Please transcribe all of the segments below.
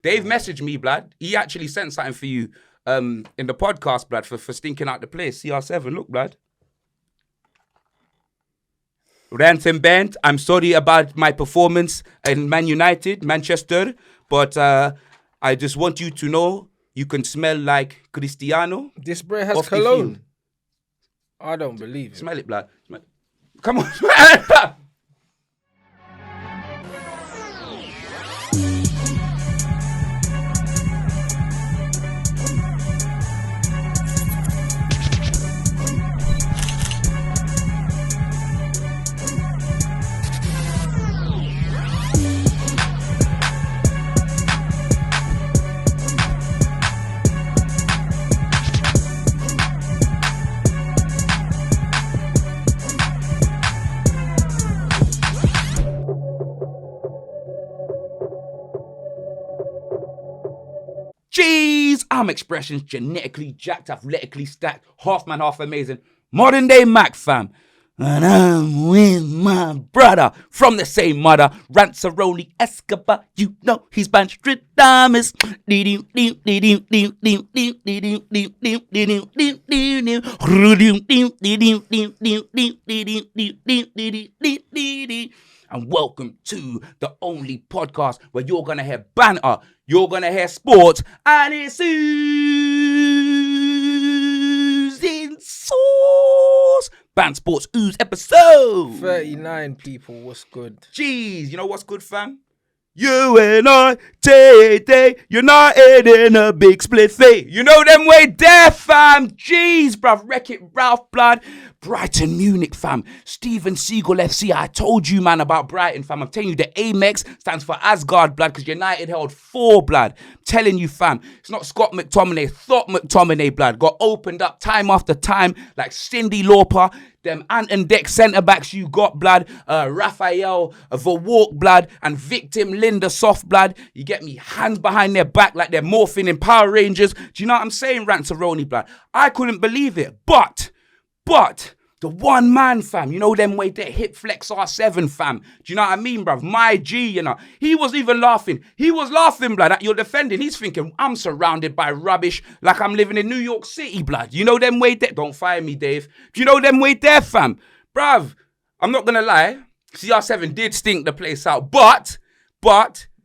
Dave messaged me, blood. He actually sent something for you in the podcast, blood, for stinking out the place. CR7, look, blood. Rant and bent. I'm sorry about my performance in Man United, Manchester, but I just want you to know you can smell like Cristiano. This bro has cologne. I don't believe it. Smell it, blood. Come on, smell it, blood. Jeez, I'm expressions genetically jacked, athletically stacked, half man, half amazing. Modern day Mac fam. And I'm with my brother from the same mother, Ranceroli Escobar. You know he's Banstradamus. And welcome to the only podcast where you're gonna hear banter, you're gonna hear sports, and it's oozing sauce. Band Sports Ooze episode 39 people, what's good? Jeez, you know what's good, fam? You and I, Tay, united in a big split fate. You know them way there, fam. Jeez, bruv. Wreck-It Ralph, blood. Brighton, Munich, fam. Steven Seagal FC. I told you, man, about Brighton, fam. I'm telling you, the Amex stands for Asgard, blood, because United held 4, blood. I'm telling you, fam. It's not Scott McTominay, Thought McTominay, blood. Got opened up time after time like Cindy Lauper. Them Ant and Deck centre-backs you got, blood. Raphael, Verwalk, blood. And Victim Linda Soft, blood. You get me? Hands behind their back like they're morphing in Power Rangers. Do you know what I'm saying, Ranceroni, blood? I couldn't believe it. But, the one man, fam, you know them way there, Hip Flex R7, fam. Do you know what I mean, bruv? My G, you know. He was even laughing. He was laughing, blood, at your defending. He's thinking, I'm surrounded by rubbish like I'm living in New York City, blood. You know them way there? Don't fire me, Dave. Do you know them way there, fam? Bruv, I'm not gonna lie. CR7 did stink the place out, but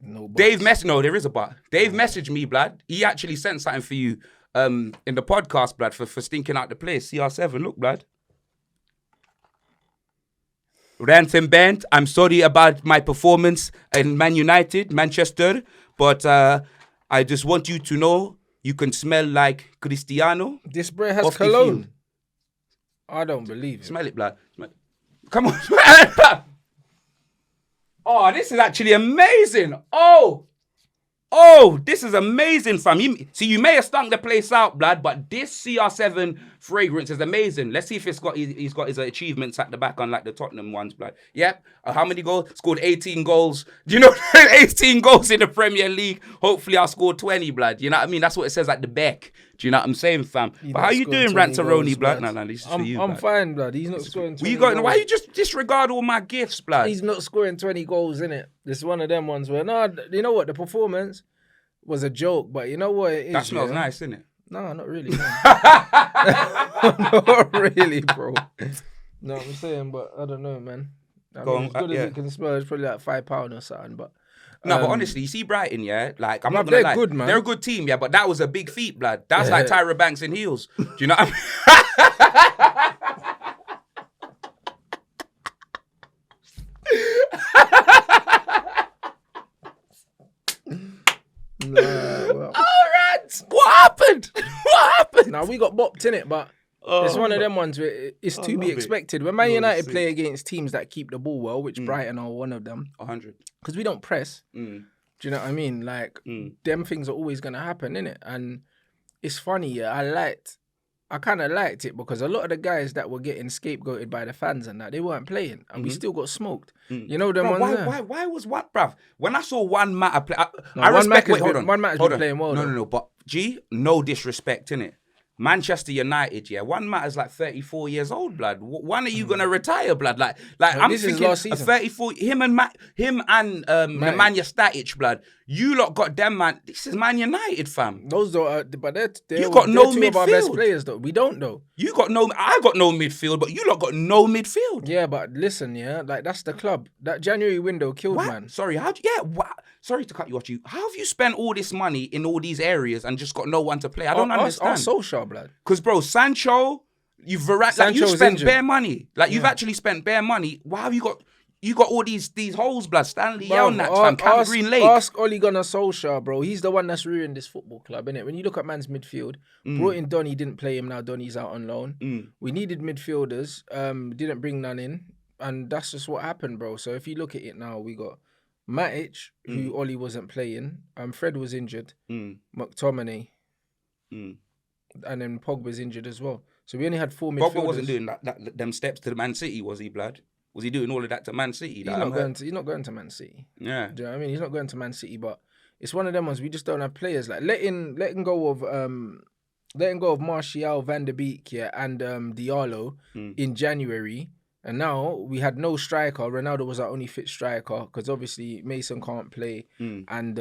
No buts. Dave messaged, no, there is a but. Dave messaged me, blood. He actually sent something for you in the podcast, blood, for stinking out the place. CR7, look, blood. Rant and bent. I'm sorry about my performance in Man United, Manchester, but I just want you to know you can smell like Cristiano. This bro has cologne. I don't believe it. Smell it, blood. Come on, smell it, blood. Oh, this is actually amazing. Oh, this is amazing, fam. You may have stunk the place out, blood, but this CR7 fragrance is amazing. Let's see if he's got his achievements at the back, unlike the Tottenham ones, blood. Yep. How many goals? Scored 18 goals. Do you know 18 goals in the Premier League? Hopefully I'll score 20, blood. You know what I mean? That's what it says at the back. Do you know what I'm saying, fam? But how you doing, Ranceroni, blood? No, this is for you, I'm blood. fine, blood. He's not scoring 20 goals. Why you just disregard all my gifts, blood? He's not scoring 20 goals, innit? This is one of them ones where, you know what? The performance was a joke, but you know what it is? That smells nice, innit? No, not really. No. Not really, bro. No, I'm saying, but I don't know, man. As good as it can smell, it's probably like £5 or something, but... No, but honestly, you see Brighton, yeah? Like, I'm not going to lie. Good, man. They're a good team, yeah, but that was a big feat, blood. That's like Tyra Banks in heels. Do you know what I mean? All right. What happened? Now, we got bopped in it, but it's one of them ones where it's to be expected. When Man United play against teams that keep the ball well, which Brighton are one of them, 100. because we don't press. Do you know what I mean? Like, them things are always going to happen, innit? And it's funny, yeah, I kind of liked it because a lot of the guys that were getting scapegoated by the fans and that, they weren't playing, and we still got smoked. You know them ones there? Why was what, bruv? When I saw one Matter play, One Matt has been playing well. No, but G, no disrespect, innit? Manchester United, yeah, one matter's like 34 years old, blood. When are you gonna retire, blood? Like I'm this is thinking last a season. 34. Him and Nemanja Static, blood. You lot got them, man. This is Man United, fam. Those though, but they're You got no two of our best midfield. players though. We don't though. I got no midfield, but you lot got no midfield. Yeah, but listen, yeah, like that's the club. That January window killed, What? man. Sorry, sorry to cut you off. How have you spent all this money in all these areas and just got no one to play? I don't understand. Our social, blood. Because, bro, Sancho, you spent injured. bare money. Like, you've actually spent bare money. Why have you got all these holes, blood? Stanley Yelnats, fam, Camp Green Lake. Ask Ole Gunnar Solskjaer, bro. He's the one that's ruined this football club, innit? When you look at man's midfield, brought in Donny, didn't play him, now Donny's out on loan. We needed midfielders, didn't bring none in. And that's just what happened, bro. So if you look at it now, we got Matic, who Ollie wasn't playing. Fred was injured. McTominay. And then Pogba's injured as well. So we only had 4 midfielders. Pogba wasn't doing them steps to the Man City, was he, blood? Was he doing all of that to Man City? He's not going to Man City. Yeah. Do you know what I mean? He's not going to Man City, but it's one of them ones we just don't have players. Like letting go of Martial, Van der Beek, yeah, and Diallo in January. And now we had no striker. Ronaldo was our only fit striker because obviously Mason can't play and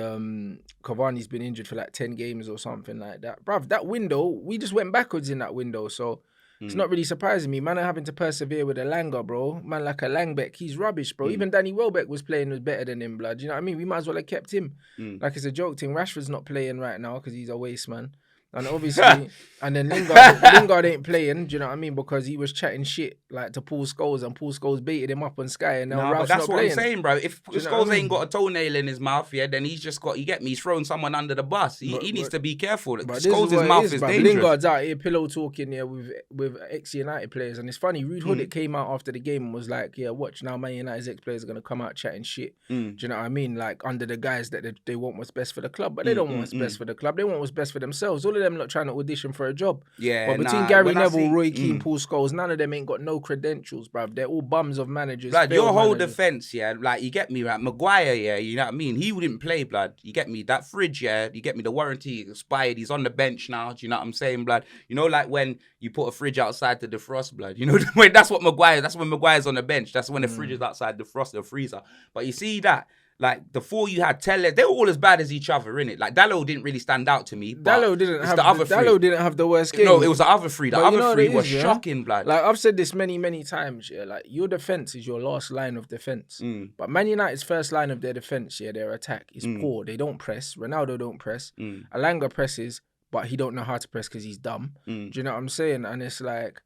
Cavani's been injured for like 10 games or something like that. Bruv, that window, we just went backwards in that window. So it's not really surprising me. Man are having to persevere with a Langer, bro. Man like a Langbeck, he's rubbish, bro. Even Danny Welbeck was better than him, blood. You know what I mean? We might as well have kept him. Like it's a joke thing. Rashford's not playing right now because he's a waste man. And obviously, and then Lingard ain't playing, do you know what I mean? Because he was chatting shit like to Paul Scholes, and Paul Scholes baited him up on Sky, and now Ralph's but that's not what playing. I'm saying, bro. If Scholes ain't got a toenail in his mouth, yeah, then he's just got, you get me, he's throwing someone under the bus. He needs to be careful. Scholes' mouth is dangerous. Lingard's out here pillow talking here with ex-United players, and it's funny, Ruud Gullit came out after the game and was like, yeah, watch, now Man United's ex-players are going to come out chatting shit. Do you know what I mean? Like, under the guys that they want what's best for the club, but they don't want what's best for the club. They want what's best for themselves. All of them not trying to audition for a job. Yeah, but between Gary Neville, Roy Keane, Paul Scholes, none of them ain't got no credentials, bruv. They're all bums of managers. Like your whole defense, yeah, like you get me, right? Maguire, yeah, you know what I mean? He wouldn't play, blood. You get me? That fridge, yeah, you get me? The warranty expired. He's on the bench now. Do you know what I'm saying, blood? You know, like when you put a fridge outside to defrost, blood. You know, that's when Maguire's on the bench. That's when the fridge is outside the freezer. But you see that? Like, the 4 you had, they were all as bad as each other, innit? Like, Dalot didn't really stand out to me. Dalot didn't have the worst game. No, it was the other 3. The other 3 was yeah? shocking, blood. Like, I've said this many, many times, yeah? Like, your defence is your last line of defence. But Man United's first line of their defence, yeah, their attack is poor. They don't press. Ronaldo don't press. Alanga presses, but he don't know how to press because he's dumb. Do you know what I'm saying? And it's like,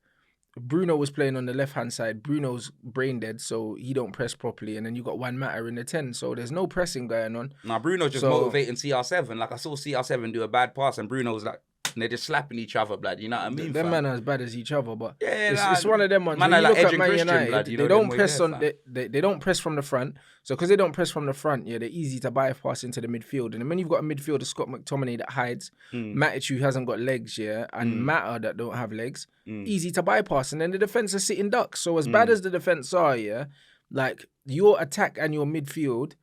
Bruno was playing on the left-hand side. Bruno's brain dead, so he don't press properly. And then you got Juan Mata in the 10, so there's no pressing going on. Nah, Bruno's just motivating CR7. Like, I saw CR7 do a bad pass, and Bruno was like, they're just slapping each other, blood. You know what I mean? Them men are as bad as each other, but yeah, it's one of them ones. Man, when you like look Edge at Man Christian, United, blood, you they know don't them press way on. They don't press from the front. So because they don't press from the front, yeah, they're easy to bypass into the midfield. And then when you've got a midfielder, Scott McTominay, that hides, Matic, who hasn't got legs, yeah, and Mata that don't have legs, easy to bypass. And then the defense are sitting ducks. So as bad as the defense are, yeah, like your attack and your midfield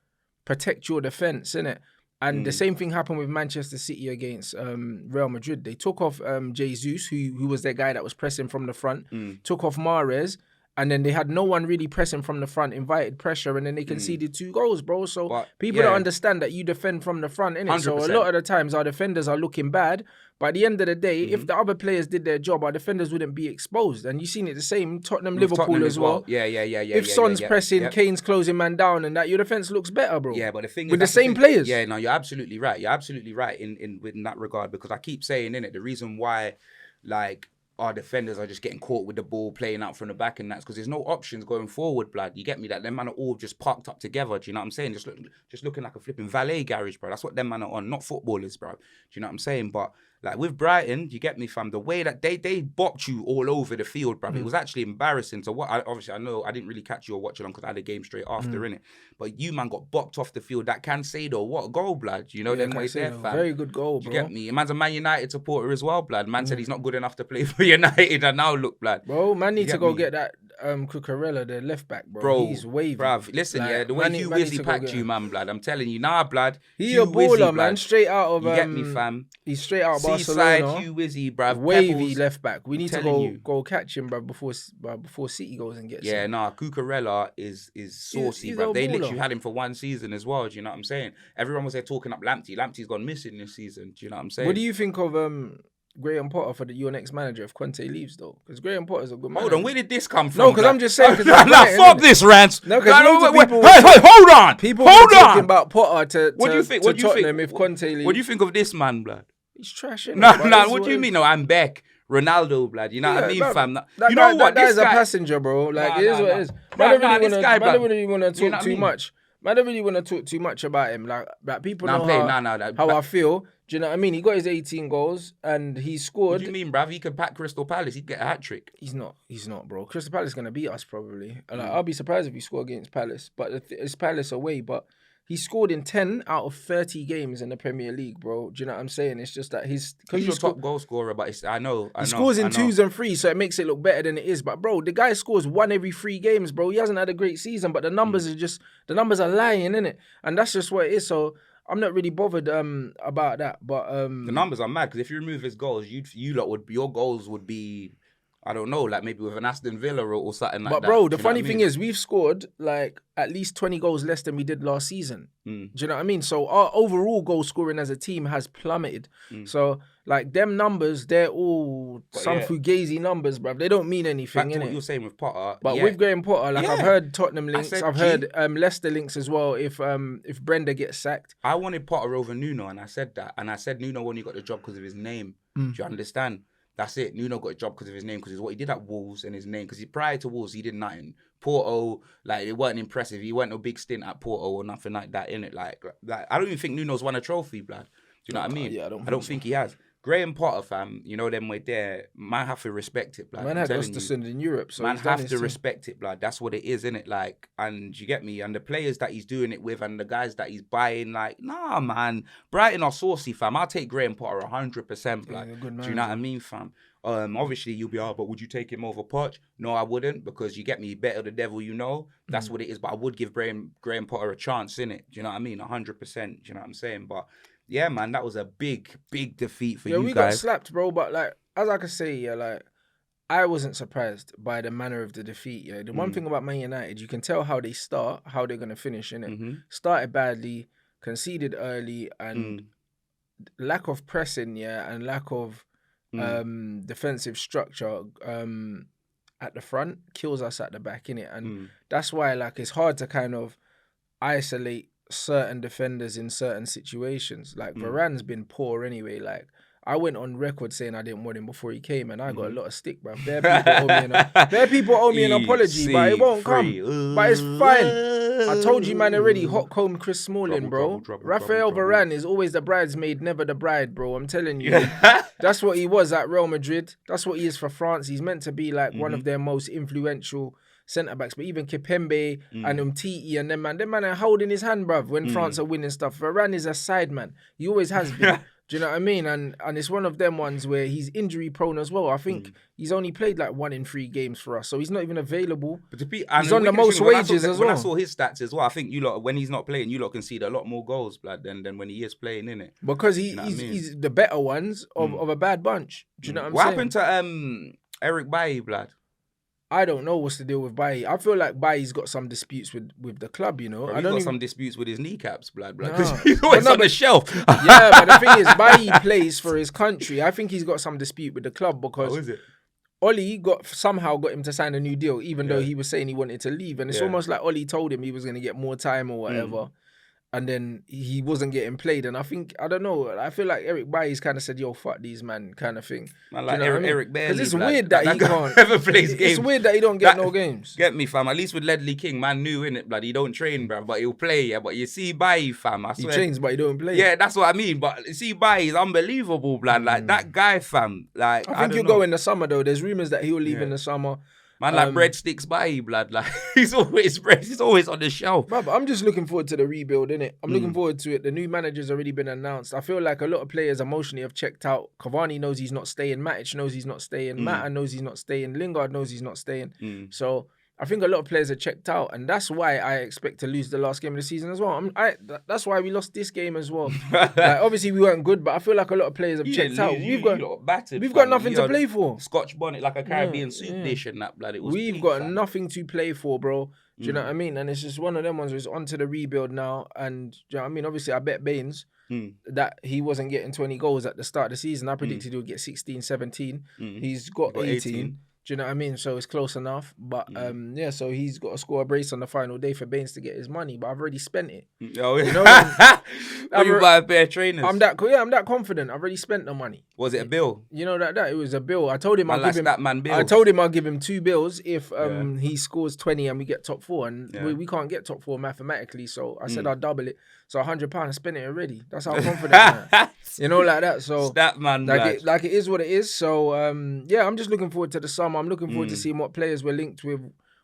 protect your defense, innit? And the same thing happened with Manchester City against Real Madrid. They took off Jesus, who was their guy that was pressing from the front, took off Mahrez, and then they had no one really pressing from the front, invited pressure, and then they conceded 2 goals, bro. So people don't understand that you defend from the front, innit? 100%. So a lot of the times our defenders are looking bad, but at the end of the day, if the other players did their job, our defenders wouldn't be exposed. And you've seen it the same, Tottenham, Liverpool as well. Yeah. If Son's pressing, Kane's closing man down and that, your defense looks better, bro. Yeah, but the thing is... With the same players. Yeah, no, you're absolutely right. You're absolutely right in that regard, because I keep saying, innit, the reason why, like, our defenders are just getting caught with the ball, playing out from the back, and that's because there's no options going forward, blood. You get me? That them man are all just parked up together. Do you know what I'm saying? Just looking like a flipping valet garage, bro. That's what them man are on, not footballers, bro. Do you know what I'm saying? But like with Brighton, you get me, fam, the way that they bopped you all over the field, bro. It was actually embarrassing to what. Obviously, I know I didn't really catch you or watch it on because I had a game straight after, innit? But you, man, got bopped off the field. That Canelo, what a goal, blood. You know, them way there, fam. Very good goal, bro. You get me? Man's a Man United supporter as well, blood. Man said he's not good enough to play for United, and now look, blood. Bro, man need to go get that Cucurella, the left back, bro. He's wavy. Bruv, listen, Like, the way man Hugh needs Wizzy to go packed get you, him. man, blood. I'm telling you, blood. He Hugh a baller, Wizzy, man. blood. Straight out of You get me, fam? He's straight out of Seaside Barcelona. Hugh Wizzy, bruv. Wavy Pebbles. left back. We need to telling go catch him, bruv, before City goes and gets him. Cucurella is saucy, he's bruv. a They baller. literally had him for one season as well. Do you know what I'm saying? Everyone was there talking up Lamptey. Lamptey's gone missing this season. Do you know what I'm saying? What do you think of Graham Potter for your next manager if Conte leaves, though? Because Graham Potter's a good manager. Hold on, where did this come from? No, because I'm just saying. Fuck this, Rance. No, because Hey, hold on. People were talking about Potter to What do you think? What do you Tottenham think? if Conte leaves. What do you think of this man, blood? He's trash, innit? No. What do you mean? No, I'm back. Ronaldo, blood. You know what I mean, fam? You know what? That this guy's a guy. passenger, bro. Like, it is what it is. This guy, Man bruv. don't really want to You know talk what I too mean? much. Man don't really want to talk too much about him. Like people Nah, know I'm playing. how I feel. Do you know what I mean? He got his 18 goals and he What scored. do you mean, bruv? He could pack Crystal Palace. He'd get a hat trick. He's not, bro. Crystal Palace is going to beat us probably. And I'll be surprised if he score against Palace. But it's Palace away. But he scored in 10 out of 30 games in the Premier League, bro. Do you know what I'm saying? It's just that He's your top goal scorer, but I know. He scores in 2s and 3s, so it makes it look better than it is. But, bro, the guy scores 1 every 3 games, bro. He hasn't had a great season, but the numbers are lying, innit? And that's just what it is. So I'm not really bothered about that. But The numbers are mad because if you remove his goals, your goals would be, I don't know, like maybe with an Aston Villa or something like that. But bro, the funny thing is we've scored like at least 20 goals less than we did last season. Do you know what I mean? So our overall goal scoring as a team has plummeted. So like them numbers, they're all fugazi numbers, bruv. They don't mean anything, Back to what innit? you were saying with Potter. But with Graham Potter, like I've heard Tottenham links, I've heard Leicester links as well. If Brenda gets sacked, I wanted Potter over Nuno, and I said that, and I said Nuno only got the job because of his name. Do you understand? That's it. Nuno got a job because of his name, because it's what he did at Wolves and his name. Because prior to Wolves, he did nothing. Porto, like, it wasn't impressive. He wasn't a big stint at Porto or nothing like that, innit? Like I don't even think Nuno's won a trophy, blood. Do you know what I mean? Yeah, I don't think he has. Graham Potter, fam, you know them way there. Man have to respect it, blood. man had us to send in Europe, so man he's done have his to thing. respect it, blood. That's what it is, innit? Like, and you get me? And the players that he's doing it with and the guys that he's buying, like, nah, man. Brighton are saucy, fam. I'll take Graham Potter 100%, blood. He's a good Do you know what I manager. mean, fam? Obviously you'll be, but would you take him over Poch? No, I wouldn't, because you get me, better the devil you know. That's what it is. But I would give Graham Potter a chance, innit? Do you know what I mean? 100%. Do you know what I'm saying? But yeah, man, that was a big defeat for you we guys. got slapped, bro. But like, as I can say, yeah, like I wasn't surprised by the manner of the defeat. Yeah, the one thing about Man United, you can tell how they start, how they're gonna finish. Innit? Started badly, conceded early, and lack of pressing. Yeah, and lack of defensive structure at the front kills us at the back, innit? And that's why, like, it's hard to kind of isolate certain defenders in certain situations. Like Varane's been poor anyway. Like, I went on record saying I didn't want him before he came, and I got a lot of stick, bro. Bare people owe me an apology, but it won't come. But it's fine. I told you, man, already. Hot comb Chris Smalling, bro. Raphael Varane is always the bridesmaid, never the bride, bro. I'm telling you. That's what he was at Real Madrid. That's what he is for France. He's meant to be like one of their most influential centre-backs. But even Kipembe and Umtiti and them man are holding his hand, bruv, when France are winning stuff. Varane is a side man. He always has been. Do you know what I mean? And it's one of them ones where he's injury prone as well. I think he's only played like 1 in 3 games for us, so he's not even available. But he's on the most wages as well. When I saw his stats as well, I think you lot, when he's not playing, you lot concede a lot more goals, blood, than when he is playing, innit? Because he's the better ones of a bad bunch. Do you know what I'm saying? What happened to Eric Bailly, blood? I don't know what's the deal with Bailly. I feel like Bailly's got some disputes with the club, you know. Bro, I don't got some disputes with his kneecaps, blood. No. Because he's always on the shelf. Yeah, but the thing is, Bailly plays for his country. I think he's got some dispute with the club because is it? Oli somehow got him to sign a new deal, even though he was saying he wanted to leave. And it's almost like Oli told him he was going to get more time or whatever. And then he wasn't getting played. And I don't know, I feel like Eric Bailly's kind of said, yo, fuck these, man, kind of thing. Man, like Eric Bailly. Because it's weird that he can't. Never plays games. It's weird that he don't get no games. Get me, fam. At least with Ledley King, man, knew, innit, blood. He don't train, bruv, but he'll play, yeah. But you see Bailly, fam, I swear. He trains, but he don't play. Yeah, that's what I mean. But you see Bailly, he's unbelievable, blood. Like, that guy, fam. Like, I think he'll go in the summer, though. There's rumours that he'll leave in the summer. Man, like breadsticks by blood. Like he's always on the shelf. But I'm just looking forward to the rebuild, innit? I'm looking forward to it. The new manager's already been announced. I feel like a lot of players emotionally have checked out. Cavani knows he's not staying. Matic knows he's not staying. Mata knows he's not staying. Lingard knows he's not staying. So I think a lot of players are checked out, and that's why I expect to lose the last game of the season as well. That's why we lost this game as well. Like, obviously, we weren't good, but I feel like a lot of players have checked out. We've got nothing to play for. Scotch bonnet like a Caribbean soup dish and that blood. We've got nothing to play for, bro. Do you know what I mean? And it's just one of them ones where it's onto the rebuild now. And do you know what I mean? Obviously, I bet Baines that he wasn't getting 20 goals at the start of the season. I predicted he would get 16, 17. He's got 18. Do you know what I mean? So it's close enough. But so he's got to score a brace on the final day for Baines to get his money. But I've already spent it. Oh, yeah. You know, you buy a pair of trainers. I'm that confident. I've already spent the money. Was it a bill? You know that it was a bill. I told him I'll give him that man bills. I told him I'll give him 2 bills if he scores 20 and we get top 4. And we can't get top 4 mathematically. So I said I'll double it. So £100, I spent it already. That's how confident I am. You know, like that. So that man, like it is what it is. So I'm just looking forward to the summer. I'm looking forward to seeing what players we're linked with,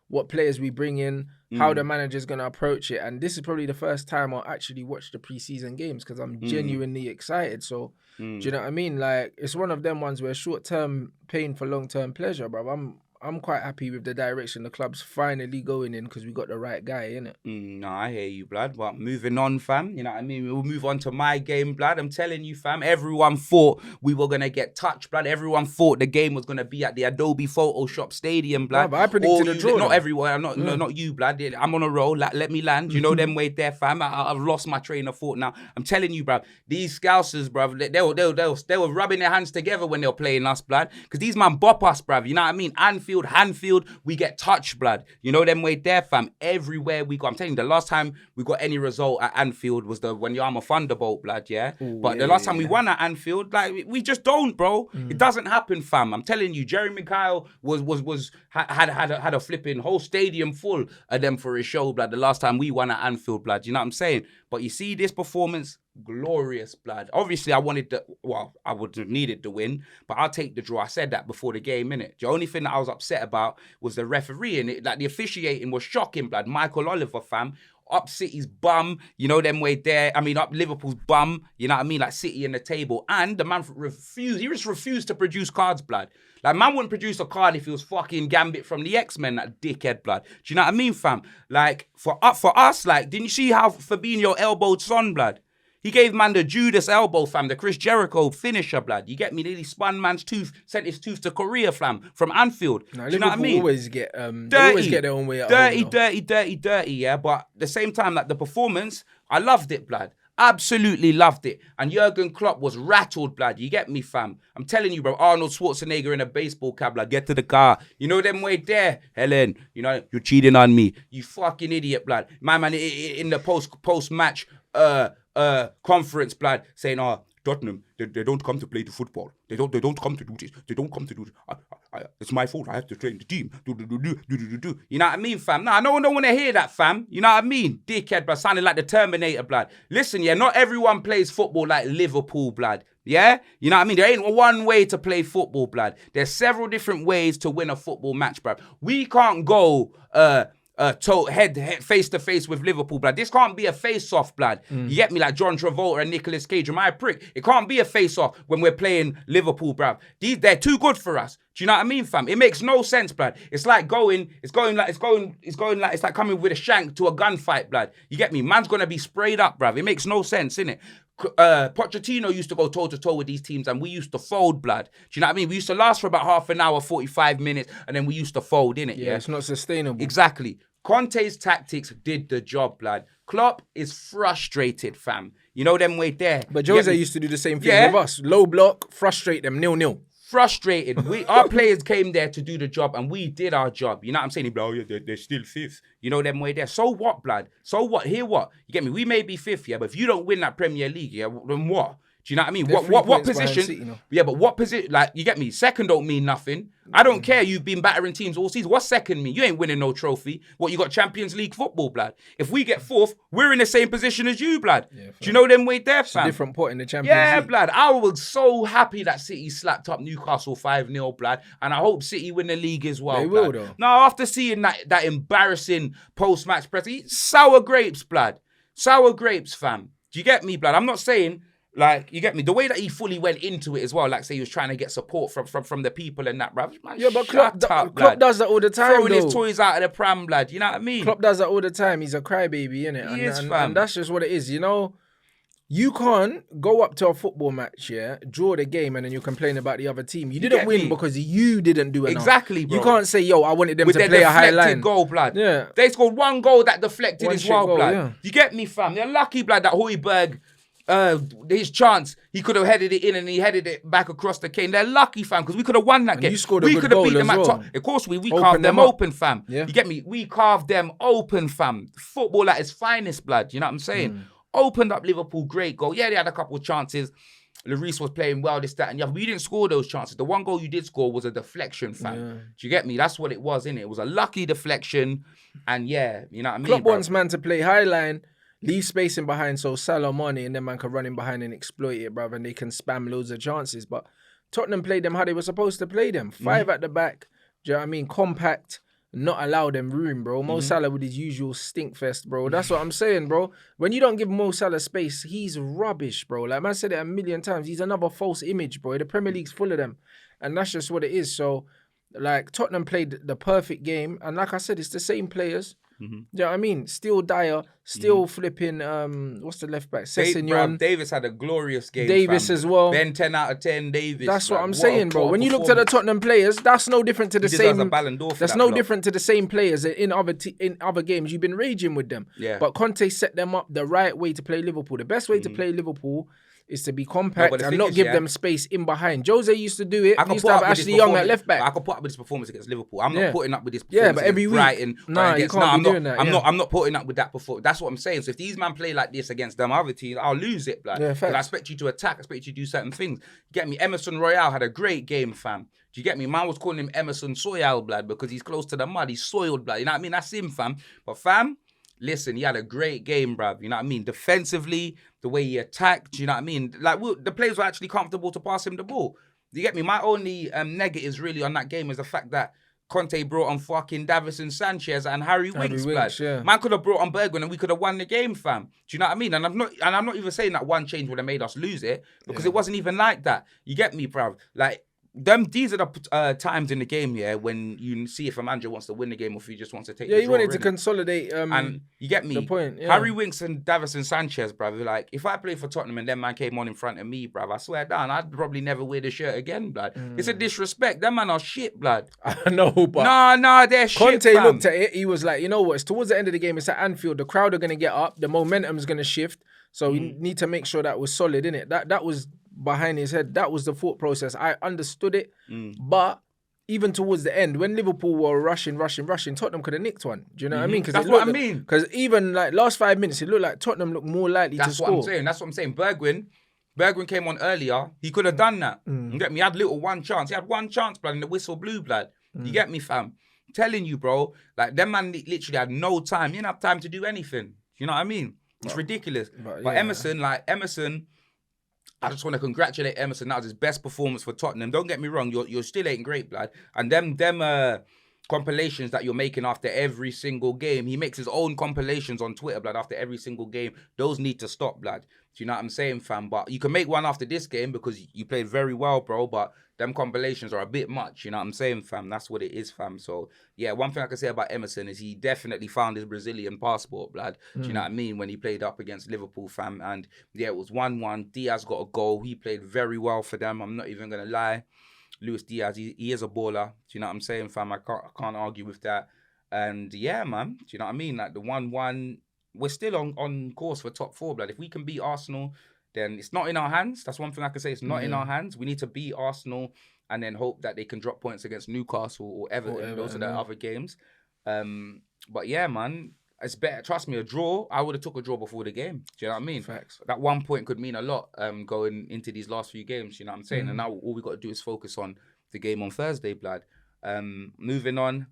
what players we bring in, how the manager's gonna approach it. And this is probably the first time I'll actually watch the preseason games because I'm genuinely excited. So do you know what I mean? Like it's one of them ones where short-term pain for long-term pleasure, bro. I'm quite happy with the direction the club's finally going in because we got the right guy, innit? No, I hear you, blood. But moving on, fam. You know what I mean? We'll move on to my game, blood. I'm telling you, fam. Everyone thought we were going to get touched, blood. Everyone thought the game was going to be at the Adobe Photoshop Stadium, blood. No, but I predicted a draw. Not everyone. Not you, blood. I'm on a roll. Let me land. You know them way there, fam. I've lost my train of thought now. I'm telling you, bruv. These Scousers, bruv, they were rubbing their hands together when they were playing us, blood. Because these man bop us, bruv. You know what I mean? Hanfield, we get touched, blood. You know them way there, fam. Everywhere we go. I'm telling you, the last time we got any result at Anfield was the Wanyama Thunderbolt, blood, yeah? But the last time we won at Anfield, like, we just don't, bro. It doesn't happen, fam. I'm telling you, Jerry Mikhail had a flipping whole stadium full of them for his show, blood, the last time we won at Anfield, blood. You know what I'm saying? But you see this performance, glorious, blood. Obviously, I would have needed the win, but I'll take the draw. I said that before the game, innit? The only thing that I was upset about was the referee, and it, like the officiating was shocking, blood. Michael Oliver, fam. Up City's bum, you know them way there. I mean, up Liverpool's bum, you know what I mean? Like City in the table. And the man refused, he just refused to produce cards, blood. Like, man wouldn't produce a card if he was fucking Gambit from the X-Men, that dickhead, blood. Do you know what I mean, fam? Like, for us, like, didn't you see how Fabinho elbowed Son, blood? He gave man the Judas elbow, fam, the Chris Jericho finisher, blood. You get me? He spun man's tooth, sent his tooth to Korea, fam, from Anfield. No, do you know what I mean? Always get their own way out. Dirty, yeah. But at the same time, like the performance, I loved it, blood. Absolutely loved it. And Jurgen Klopp was rattled, blood. You get me, fam? I'm telling you, bro. Arnold Schwarzenegger in a baseball cap, blood. Get to the car. You know them way there, Helen. You know, you're cheating on me. You fucking idiot, blood. My man in the post-match conference, blood, saying, Tottenham, they don't come to play the football. They don't come to do this. They don't come to do this. It's my fault. I have to train the team. Do. You know what I mean, fam? Nah, no one don't want to hear that, fam. You know what I mean? Dickhead, blood, sounding like the Terminator, blood. Listen, yeah, not everyone plays football like Liverpool, blood. Yeah? You know what I mean? There ain't one way to play football, blood. There's several different ways to win a football match, bruv. We can't go head face to face with Liverpool, blood. This can't be a face-off, blood. You get me? Like John Travolta and Nicolas Cage. Am I a prick? It can't be a face-off when we're playing Liverpool, bruv. They're too good for us. Do you know what I mean, fam? It makes no sense, blood. It's like it's like coming with a shank to a gunfight, blood. You get me? Man's gonna be sprayed up, bruv. It makes no sense, innit? Pochettino used to go toe-to-toe with these teams and we used to fold, blood. Do you know what I mean? We used to last for about half an hour, 45 minutes, and then we used to fold, innit? Yeah, it's not sustainable. Exactly. Conte's tactics did the job, blood. Klopp is frustrated, fam. You know them way there. But Jose used to do the same thing with us. Low block, frustrate them, 0-0. Frustrated. Our players came there to do the job and we did our job. You know what I'm saying? He'd be like, oh yeah, they're still fifth. You know them way there. So what, blood? So what? Hear what? You get me? We may be fifth, yeah, but if you don't win that Premier League, yeah, then what? Do you know what I mean? They're What 3 points behind position? City, you know. Yeah, but what position? Like, you get me? Second don't mean nothing. I don't care. You've been battering teams all season. What's second mean? You ain't winning no trophy. What, you got Champions League football, blood? If we get fourth, we're in the same position as you, blood. Yeah, do you know them way there, fam? It's a different pot in the Champions League. Yeah, blood. I was so happy that City slapped up Newcastle 5-0, blood. And I hope City win the league as well. They blood. will, though. Now, after seeing that embarrassing post-match press, sour grapes, blood. Sour grapes, fam. Do you get me, blood? I'm not saying, like, you get me? The way that he fully went into it as well, like, say he was trying to get support from the people and that, bruv. Man, yeah, but Klopp does that all the time, throwing his toys out of the pram, blood. You know what I mean? Klopp does that all the time. He's a crybaby, innit? He is, fam. And that's just what it is, you know? You can't go up to a football match, yeah, draw the game, and then you complain about the other team. You didn't win because you didn't do enough. Exactly, bro. You can't say, yo, I wanted them with to play a high line. Goal, blood. Yeah. They scored one goal that deflected as well, goal, blood. Yeah. You get me, fam? They're lucky, blood, that Højbjerg, his chance, he could have headed it in and he headed it back across the cane. They're lucky, fam, because we could have won that game. You scored a we good could have goal beat them as at well. top. Of course, we carved them open, fam. Yeah. You get me? We carved them open, fam. Football at its finest, blood. You know what I'm saying? Opened up Liverpool, great goal. Yeah, they had a couple of chances. Lloris was playing well, this, that, and the other. But you didn't score those chances. The one goal you did score was a deflection, fam. Yeah. Do you get me? That's what it was, innit? It was a lucky deflection. And yeah, you know what I mean? Klopp wants man to play high line, leave spacing behind so Salah, Mane, and then man can run in behind and exploit it, bruv, and they can spam loads of chances. But Tottenham played them how they were supposed to play them. 5 at the back, do you know what I mean? Compact, not allow them room, bro. Mo Salah with his usual stink fest, bro. That's what I'm saying, bro. When you don't give Mo Salah space, he's rubbish, bro. Like, man said it a million times. He's another false image, bro. The Premier League's full of them. And that's just what it is. So, like, Tottenham played the perfect game. And like I said, it's the same players. Do you know what I mean? Still Dyer, still flipping, what's the left back? Sessegnon. Davis had a glorious game. Davis as well. Ben 10 out of 10, Davis. That's what I'm saying, bro. When you look to the Tottenham players, that's no different to the same. That's no different to the same players in other games. You've been raging with them. Yeah. But Conte set them up the right way to play Liverpool. The best way to play Liverpool is to be compact and not give them space in behind. Jose used to do it. He used to have Ashley Young at left back. I could put up with this performance against Liverpool. I'm not putting up with this performance but every against week, Brighton. I'm not putting up with that performance. That's what I'm saying. So if these men play like this against them other teams, I'll lose it, blood. Because I expect you to attack. I expect you to do certain things. Get me? Emerson Royale had a great game, fam. Do you get me? Man was calling him Emerson Soil, blood, because he's close to the mud. He's soiled, blood. You know what I mean? That's him, fam. But fam, listen, he had a great game, bruv. You know what I mean? Defensively, the way he attacked, you know what I mean? Like, the players were actually comfortable to pass him the ball. You get me? My only negatives really on that game is the fact that Conte brought on fucking Davison Sanchez and Harry Winks, blood. Yeah. Man could have brought on Bergwijn and we could have won the game, fam. Do you know what I mean? And I'm not even saying that one change would have made us lose it, because it wasn't even like that. You get me, bruv? Like, these are the times in the game, yeah, when you see if a manager wants to win the game or if he just wants to take the draw. Yeah, he wanted to consolidate. And you get me? The point, yeah. Harry Winks and Davison Sanchez, bruv, like, if I played for Tottenham and them man came on in front of me, bruv, I swear down, I'd probably never wear the shirt again, blood. It's a disrespect. Them man are shit, blood. I know, but... Nah, they're shit, Conte looked at it, he was like, you know what, it's towards the end of the game, it's at Anfield, the crowd are going to get up, the momentum's going to shift, so we need to make sure that was solid, innit? That was behind his head. That was the thought process. I understood it, but even towards the end, when Liverpool were rushing, Tottenham could have nicked one. Do you know what I mean? That's what I mean. Because even like last 5 minutes, it looked like Tottenham looked more likely to score. That's what I'm saying. Bergwijn came on earlier. He could have done that. You get me? He had one chance. He had one chance, blood, and the whistle blew, blood. You get me, fam? I'm telling you, bro. Like, them man literally had no time. He didn't have time to do anything. You know what I mean? It's ridiculous. But Emerson, I just want to congratulate Emerson. That was his best performance for Tottenham. Don't get me wrong, you're still ain't great, blood. And them compilations that you're making after every single game, he makes his own compilations on Twitter, blood, after every single game. Those need to stop, blood. Do you know what I'm saying, fam? But you can make one after this game because you played very well, bro. But them compilations are a bit much, you know what I'm saying, fam? That's what it is, fam. So, yeah, one thing I can say about Emerson is he definitely found his Brazilian passport, blood. Do you know what I mean? When he played up against Liverpool, fam. And, yeah, it was 1-1. Diaz got a goal. He played very well for them. I'm not even going to lie. Luis Diaz, he is a baller. Do you know what I'm saying, fam? I can't argue with that. And, yeah, man. Do you know what I mean? Like, the 1-1, we're still on course for top 4, blood. If we can beat Arsenal, then it's not in our hands. That's one thing I can say. It's not in our hands. We need to beat Arsenal and then hope that they can drop points against Newcastle or Everton. Those are the other games. But yeah, man, it's better. Trust me, a draw. I would have took a draw before the game. Do you know what I mean? Facts. That 1 point could mean a lot going into these last few games. You know what I'm saying? And now all we got to do is focus on the game on Thursday, blood. Moving on,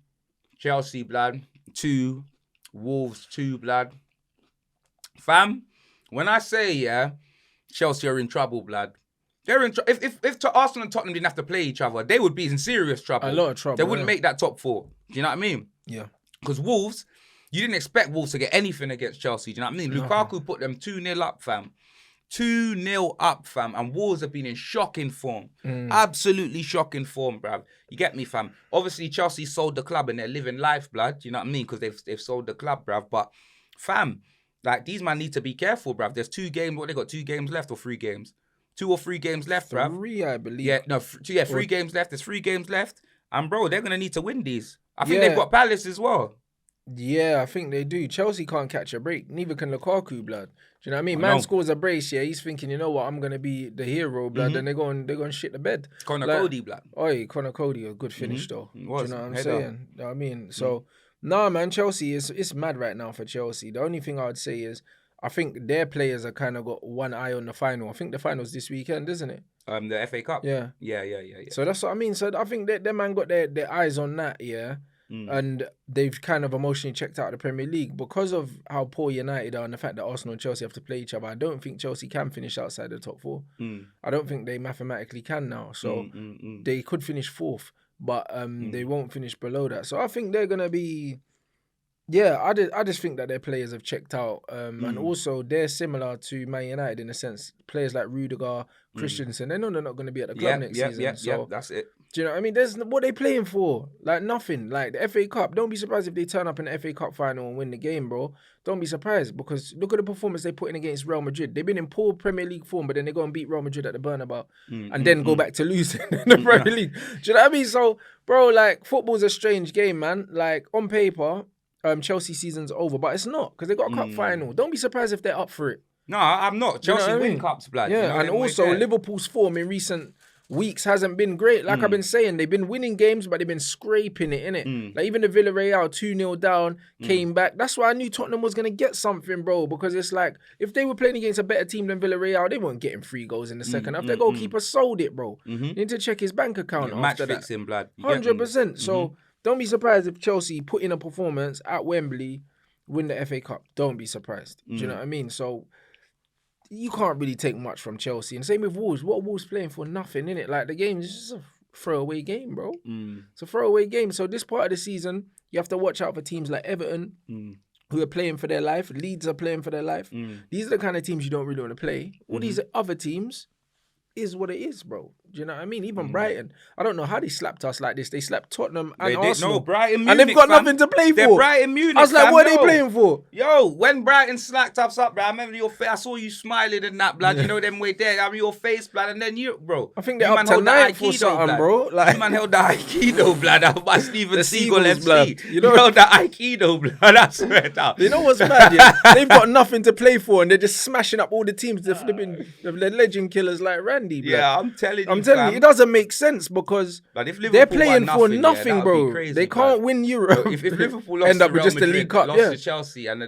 Chelsea, blood 2, Wolves 2, blood. Fam, when I say Chelsea are in trouble, blood. They're in trouble. If Arsenal and Tottenham didn't have to play each other, they would be in serious trouble. A lot of trouble. They wouldn't make that top 4. Do you know what I mean? Yeah. Because Wolves, you didn't expect Wolves to get anything against Chelsea. Do you know what I mean? Lukaku put them 2-0 up, fam. 2-0 up, fam. And Wolves have been in shocking form. Absolutely shocking form, bruv. You get me, fam? Obviously, Chelsea sold the club and they're living life, blood. Do you know what I mean? Because they've sold the club, bruv. But, fam, like, these man need to be careful, bruv. There's 2 games. What, they got 2 games left or 3 games? 2 or 3 games left, bruv. 3, I believe. Yeah, no, 3 games left. There's 3 games left. And, bro, they're going to need to win these. I think they've got Palace as well. Yeah, I think they do. Chelsea can't catch a break. Neither can Lukaku, blood. Do you know what I mean? Man scores a brace, yeah. He's thinking, you know what, I'm going to be the hero, blood. And they're going to shit the bed. Connor Cody, blood. Oi, Connor Cody, a good finish, though. It was. Do you know what I'm saying? You know what I mean? So, nah, man, Chelsea, it's mad right now for Chelsea. The only thing I would say is, I think their players are kind of got one eye on the final. I think the final's this weekend, isn't it? The FA Cup? Yeah. Yeah. So that's what I mean. So I think that man got their eyes on that, yeah. And they've kind of emotionally checked out the Premier League because of how poor United are and the fact that Arsenal and Chelsea have to play each other. I don't think Chelsea can finish outside the top 4. I don't think they mathematically can now. So they could finish 4th, but they won't finish below that. So I think they're gonna be. Yeah, I just think that their players have checked out. And also, they're similar to Man United in a sense. Players like Rudiger, Christensen, they know they're not going to be at the club next season. Yeah, that's it. Do you know what I mean? What are they playing for? Like, nothing. Like, the FA Cup, don't be surprised if they turn up in the FA Cup final and win the game, bro. Don't be surprised, because look at the performance they put in against Real Madrid. They've been in poor Premier League form, but then they go and beat Real Madrid at the Bernabeu and then go back to losing in the Premier League. Do you know what I mean? So, bro, like, football's a strange game, man. Like, on paper, Chelsea season's over, but it's not, because they got a cup final. Don't be surprised if they're up for it. No, I'm not. Chelsea win cups, blood. Yeah, and also Liverpool's form in recent weeks hasn't been great. Like I've been saying, they've been winning games, but they've been scraping it, innit? Like even the Villarreal 2-0 down, came back. That's why I knew Tottenham was going to get something, bro, because it's like, if they were playing against a better team than Villarreal, they weren't getting 3 goals in the second half. Their goalkeeper sold it, bro. You need to check his bank account after that. Match fixing, blood. 100%. So don't be surprised if Chelsea put in a performance at Wembley, win the FA Cup. Don't be surprised. Do you know what I mean? So you can't really take much from Chelsea. And same with Wolves. What are Wolves playing for? Nothing, innit? Like, the game is just a throwaway game, bro. It's a throwaway game. So this part of the season, you have to watch out for teams like Everton, who are playing for their life. Leeds are playing for their life. These are the kind of teams you don't really want to play. All these other teams is what it is, bro. Do you know what I mean? Even Brighton, I don't know how they slapped us like this. They slapped Tottenham and Arsenal. No, Brighton, Munich, and they've got nothing to play for. They're Brighton, Munich. I was like, what are they playing for? Yo, when Brighton slacked us up, bro, I remember your face. I saw you smiling and that, blood. You know them way there. I mean, your face, blood, and then you, bro. I think they're up to 9th or something, bro. Like, you man held the Aikido, blood. Out by Steven Seagal FC. You know, held the Aikido, blood. I swear down. You know what's mad? Yeah? They've got nothing to play for, and they're just smashing up all the teams. They're flipping the legend killers like Randy, blood. Yeah, I'm telling you, it doesn't make sense, because they're playing for nothing, bro. Crazy, they can't win Europe. If Liverpool lost end up to with Real just Madrid, the League Cup, lost to Chelsea, and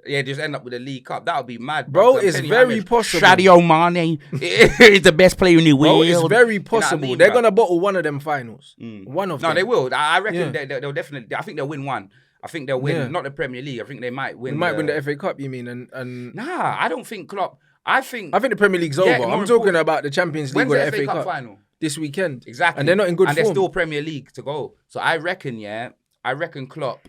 they just end up with the League Cup, that would be mad, bro. It's very possible. Sadio Mane is the best player in the world. It's very possible. You know they're gonna bottle one of them finals. One of them. No, they will. I reckon they'll definitely. I think they'll win one. I think they'll win, not the Premier League. I think they might win. They might win the FA Cup, you mean? And nah, I don't think Klopp. I think the Premier League's over. I'm talking about the Champions League or the FA Cup final this weekend. Exactly. And they're not in good form. And there's still Premier League to go. So I reckon Klopp.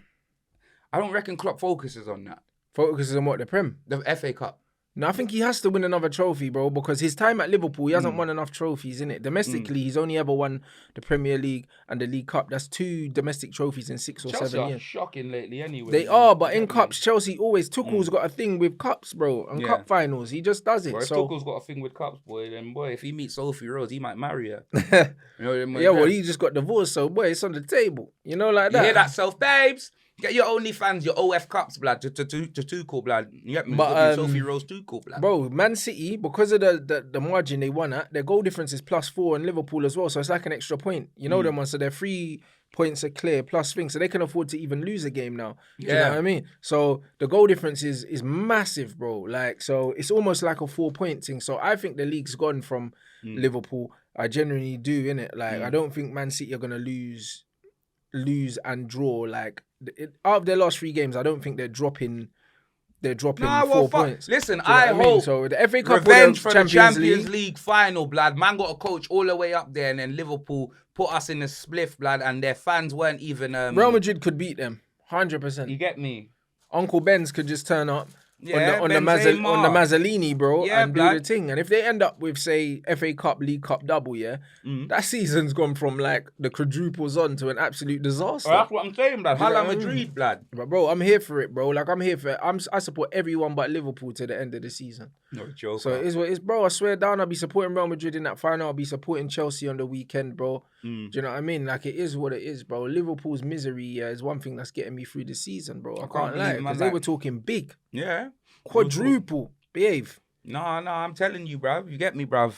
I don't reckon Klopp focuses on that. Focuses on what? The Prem? The FA Cup. No, I think he has to win another trophy, bro, because his time at Liverpool, he hasn't won enough trophies, innit? Domestically, he's only ever won the Premier League and the League Cup. That's 2 domestic trophies in 6 or 7 years. Shocking lately anyway. They are, but in cups, Chelsea always, Tuchel's got a thing with cups, bro, and cup finals. He just does it. Well, if Tuchel's got a thing with cups, boy, then boy, if he meets Sophie Rose, he might marry her. You know, yeah, well, he just got divorced, so boy, it's on the table. You know, like that. You hear that, self, babes? Get your OnlyFans, your OF Cups, blood, to Tuchel, blood. You get me? But, Sophie Rose Tuchel, blood. Bro, Man City, because of the margin they won at, their goal difference is +4 and Liverpool as well, so it's like an extra point. You know them ones, so they're 3 points are clear, plus things, so they can afford to even lose a game now. Do you know what I mean? So the goal difference is massive, bro. Like, so it's almost like a 4-point thing. So I think the league's gone from Liverpool. I genuinely do, innit? Like, I don't think Man City are gonna lose and draw. Like, out of their last 3 games, I don't think they're dropping. They're dropping 4 points. Listen, I hope so the FA Cup revenge for the Champions League final, blood. Man got a coach all the way up there, and then Liverpool put us in the spliff, blood, and their fans weren't even. Real Madrid could beat them, 100%. You get me? Uncle Ben's could just turn up on the Benzema. Mazzolini, bro, and blood. do the thing. And if they end up with, say, FA Cup, League Cup double, that season's gone from like the quadruples on to an absolute disaster. That's what I'm saying, blood. Hala Madrid, blood. But bro, I'm here for it, bro. Like, I'm here for it. I support everyone but Liverpool to the end of the season. No joke. So it is what it is, bro. I swear down, I'll be supporting Real Madrid in that final. I'll be supporting Chelsea on the weekend, bro. Do you know what I mean? Like, it is what it is, bro. Liverpool's misery is one thing that's getting me through the season, bro. I can't lie, because they were talking big. Yeah. Quadruple. Behave. No, I'm telling you, bruv. You get me, bruv.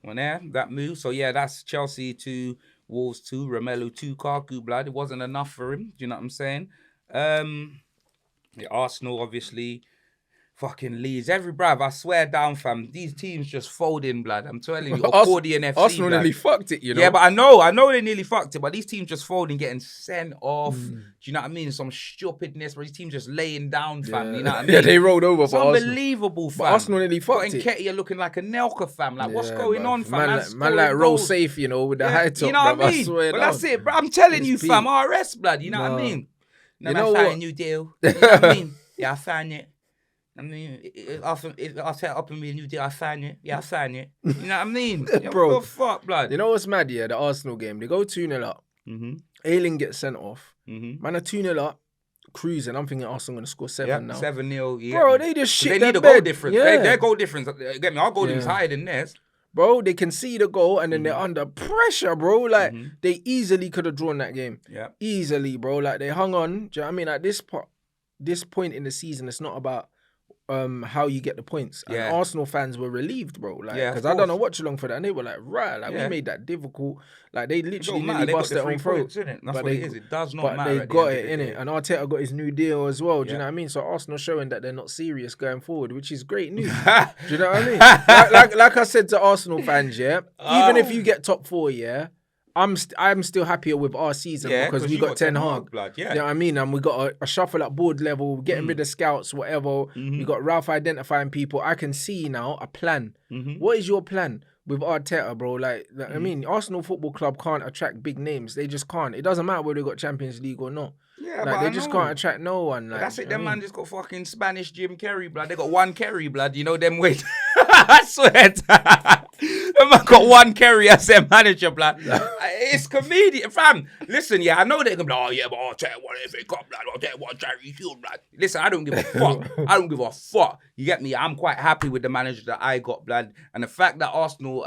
On there, that move. So, yeah, that's Chelsea 2, Wolves 2, Romelu 2, Kaku, blood. It wasn't enough for him. Do you know what I'm saying? Arsenal, obviously. Fucking Leeds. Every bruv, I swear down, fam. These teams just folding, blood. I'm telling you. Accordion FC, Arsenal blood. nearly fucked it, you know? Yeah, but I know they nearly fucked it, but these teams just folding, getting sent off. Do you know what I mean? Some stupidness, but these teams just laying down, fam. You know what I mean? Yeah, they rolled over for Arsenal. Unbelievable, fam. But Arsenal nearly fucked it. Nketiah looking like a Nelka, fam. Like, what's going on, fam? Man like roll safe, you know, with the high top. You know what I mean? But that's it, bro. I'm telling you, fam. RS, blood. You know what I mean? You know I found a new deal. You know what I mean? Yeah, I found it. I mean, I'll set up and be a new deal. I sign it. Yeah, I sign it. You know what I mean? Bro, what the fuck, blood? You know what's mad, yeah? The Arsenal game. They go 2-0 up. Ayling gets sent off. Man are 2-0 up, cruising. I'm thinking Arsenal going to score 7 now. 7-0. Yeah. Bro, they just shit They their need a bed. goal difference. Yeah. Their goal difference. Get me? Our goal difference higher than theirs. Bro, they can see the goal and then they're under pressure, bro. Like, they easily could have drawn that game. Yeah. Easily, bro. Like, they hung on. Do you know what I mean? At this point in the season, it's not about how you get the points. And Arsenal fans were relieved, bro. Like, because I done a watch along for that, and they were like, right, like we made that difficult. Like, they literally nearly bust their own throat. That's what it is. It does not matter. But they got it, innit? And Arteta got his new deal as well. Do you know what I mean? So Arsenal showing that they're not serious going forward, which is great news. Do you know what I mean? Like I said to Arsenal fans, even if you get top 4, I'm still happier with our season because we got Ten Hag. You know what I mean? And we got a shuffle at board level, getting rid of scouts, whatever. We got Ralph identifying people. I can see now a plan. What is your plan with Arteta, bro? Like I mean, Arsenal Football Club can't attract big names. They just can't. It doesn't matter whether they got Champions League or not. Yeah, like, they just can't attract no one. Like, that's it. Them man just got fucking Spanish Jim Carrey, blood. They got one Carrey, blood. You know them way. I swear. Them man got one Carrey as their manager, blood. It's comedian, fam. Listen, I know they're gonna be like, oh yeah, but I'll tell you what, FA Cup, blood. I'll tell you what, Charity Shield, blood. Listen, I don't give a fuck. I don't give a fuck. You get me? I'm quite happy with the manager that I got, blood. And the fact that Arsenal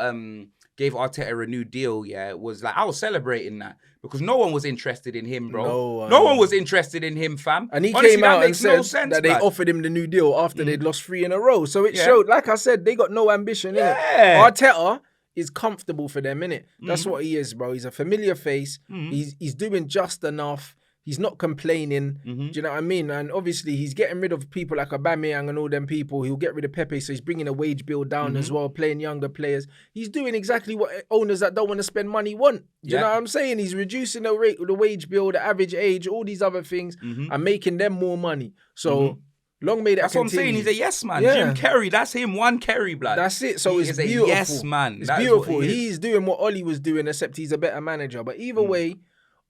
gave Arteta a new deal, it was like, I was celebrating that. Because no one was interested in him, bro. No one was interested in him, fam. And he came out and said that they offered him the new deal after they'd lost 3 in a row. So it showed, like I said, they got no ambition, innit? Arteta is comfortable for them, innit? That's what he is, bro. He's a familiar face. He's doing just enough. He's not complaining. Do you know what I mean? And obviously, he's getting rid of people like Aubameyang and all them people. He'll get rid of Pepe, so he's bringing the wage bill down as well, playing younger players. He's doing exactly what owners that don't want to spend money want. Do you know what I'm saying? He's reducing the rate, the wage bill, the average age, all these other things, and making them more money. So long may that That's continue. what I'm saying. He's a yes man. Jim Carrey, that's him. One Carrey, blood. That's it. So he it's is beautiful. A yes man. It's beautiful. He's doing what Ollie was doing, except he's a better manager. But either way,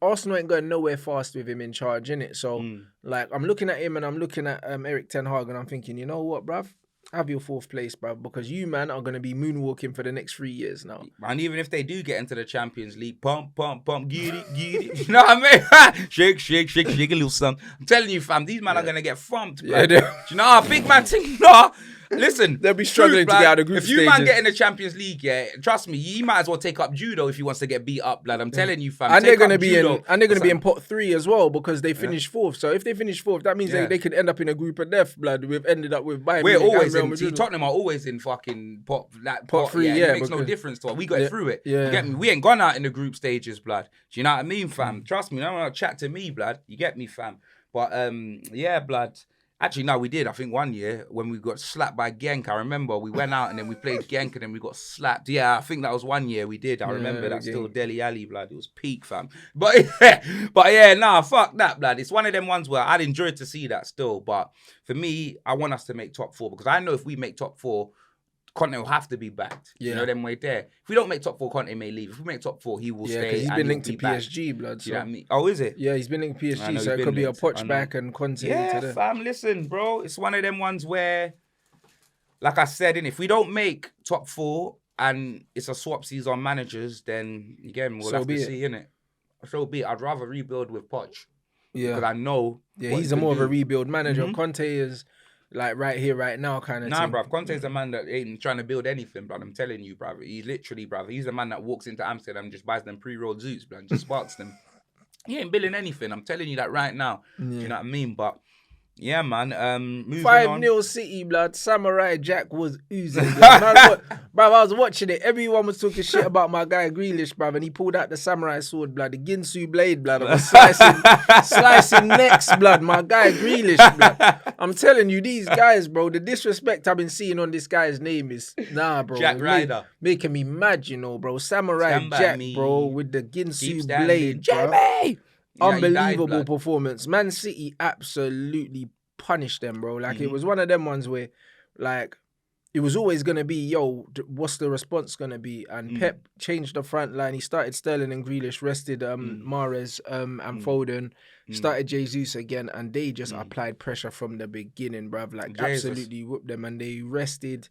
Arsenal ain't going nowhere fast with him in charge, innit? So, like, I'm looking at him and I'm looking at Eric Ten Hag and I'm thinking, you know what, bruv? Have your 4th place, bruv, because you, man, are going to be moonwalking for the next 3 years now. And even if they do get into the Champions League, pump, get it. You know what I mean? shake a little something. I'm telling you, fam, these men are going to get thumped, bruv. Do you know how big man think? No. Listen, they'll be struggling to get out of group If you man stages. get in the Champions League, yeah, trust me, you might as well take up judo if he wants to get beat up, lad. I'm telling you, fam. And they're going gonna to be in pot 3 as well because they finished 4th. So if they finish 4th, that means they could end up in a group of death, blood. We've ended up with Bayern. We're Munich always and Real in. Madrid. Tottenham are always in fucking pot 3. It makes no because- difference to us. We got through it. Yeah. You get me? We ain't gone out in the group stages, blood. Do you know what I mean, fam? Trust me, don't want to chat to me, blood. You get me, fam? But yeah, blood. Actually, no, we did. I think one year when we got slapped by Genk, I remember we went out and then we played Genk and then we got slapped. Yeah, I think that was one year we did. I remember that's still Dele Alli, blood. It was peak, fam. But yeah, nah, fuck that, blood. It's one of them ones where I'd enjoy to see that still. But for me, I want us to make top 4 because I know if we make top 4, Conte will have to be backed. Yeah. You know them way there. If we don't make top 4, Conte may leave. If we make top 4, he will Yeah, stay. because he's and been he'll linked to be back. PSG, blood. Do So. you know what I mean? Oh, is it? Yeah, he's been linked to I PSG, know so he's it could been be a linked. I Poch know. back and Conte Yeah, into there. fam, listen, bro. It's one of them ones where, like I said, if we don't make top 4 and it's a swap season on managers, then again, we'll So have be to it. see, innit? So be it. I'd rather rebuild with Poch. Yeah. Because I know. Yeah, what he's he a can more of a do. rebuild manager. Conte is like right here, right now kind of Nah, thing. bruv. Conte's a man that ain't trying to build anything, bruv. I'm telling you, bruv. He literally, bruv. He's a man that walks into Amsterdam and just buys them pre-rolled zoots, bruv, and just sparks them. He ain't building anything. I'm telling you that right now. Do you know what I mean? But yeah, man. Moving on. 5-0 City, blood. Samurai Jack was oozing, blood. Bruv, I was watching it. Everyone was talking shit about my guy Grealish, bruv, and he pulled out the samurai sword, blood, the Ginsu blade, blood. I was slicing necks, blood. My guy Grealish, blood. I'm telling you, these guys, bro, the disrespect I've been seeing on this guy's name is, bro. Jack Ryder. Making me mad, you know, bro. Samurai Stand by Jack, me. bro, with the Keep Ginsu standing. blade, bro. Jamie! Yeah, he died, Unbelievable blood. performance. Man City absolutely punished them, bro. Like, it was one of them ones where, like, it was always going to be, yo, what's the response going to be? And Pep changed the front line. He started Sterling and Grealish, rested Mahrez and Foden, started Jesus again, and they just applied pressure from the beginning, bruv. Like, absolutely whooped them. And they rested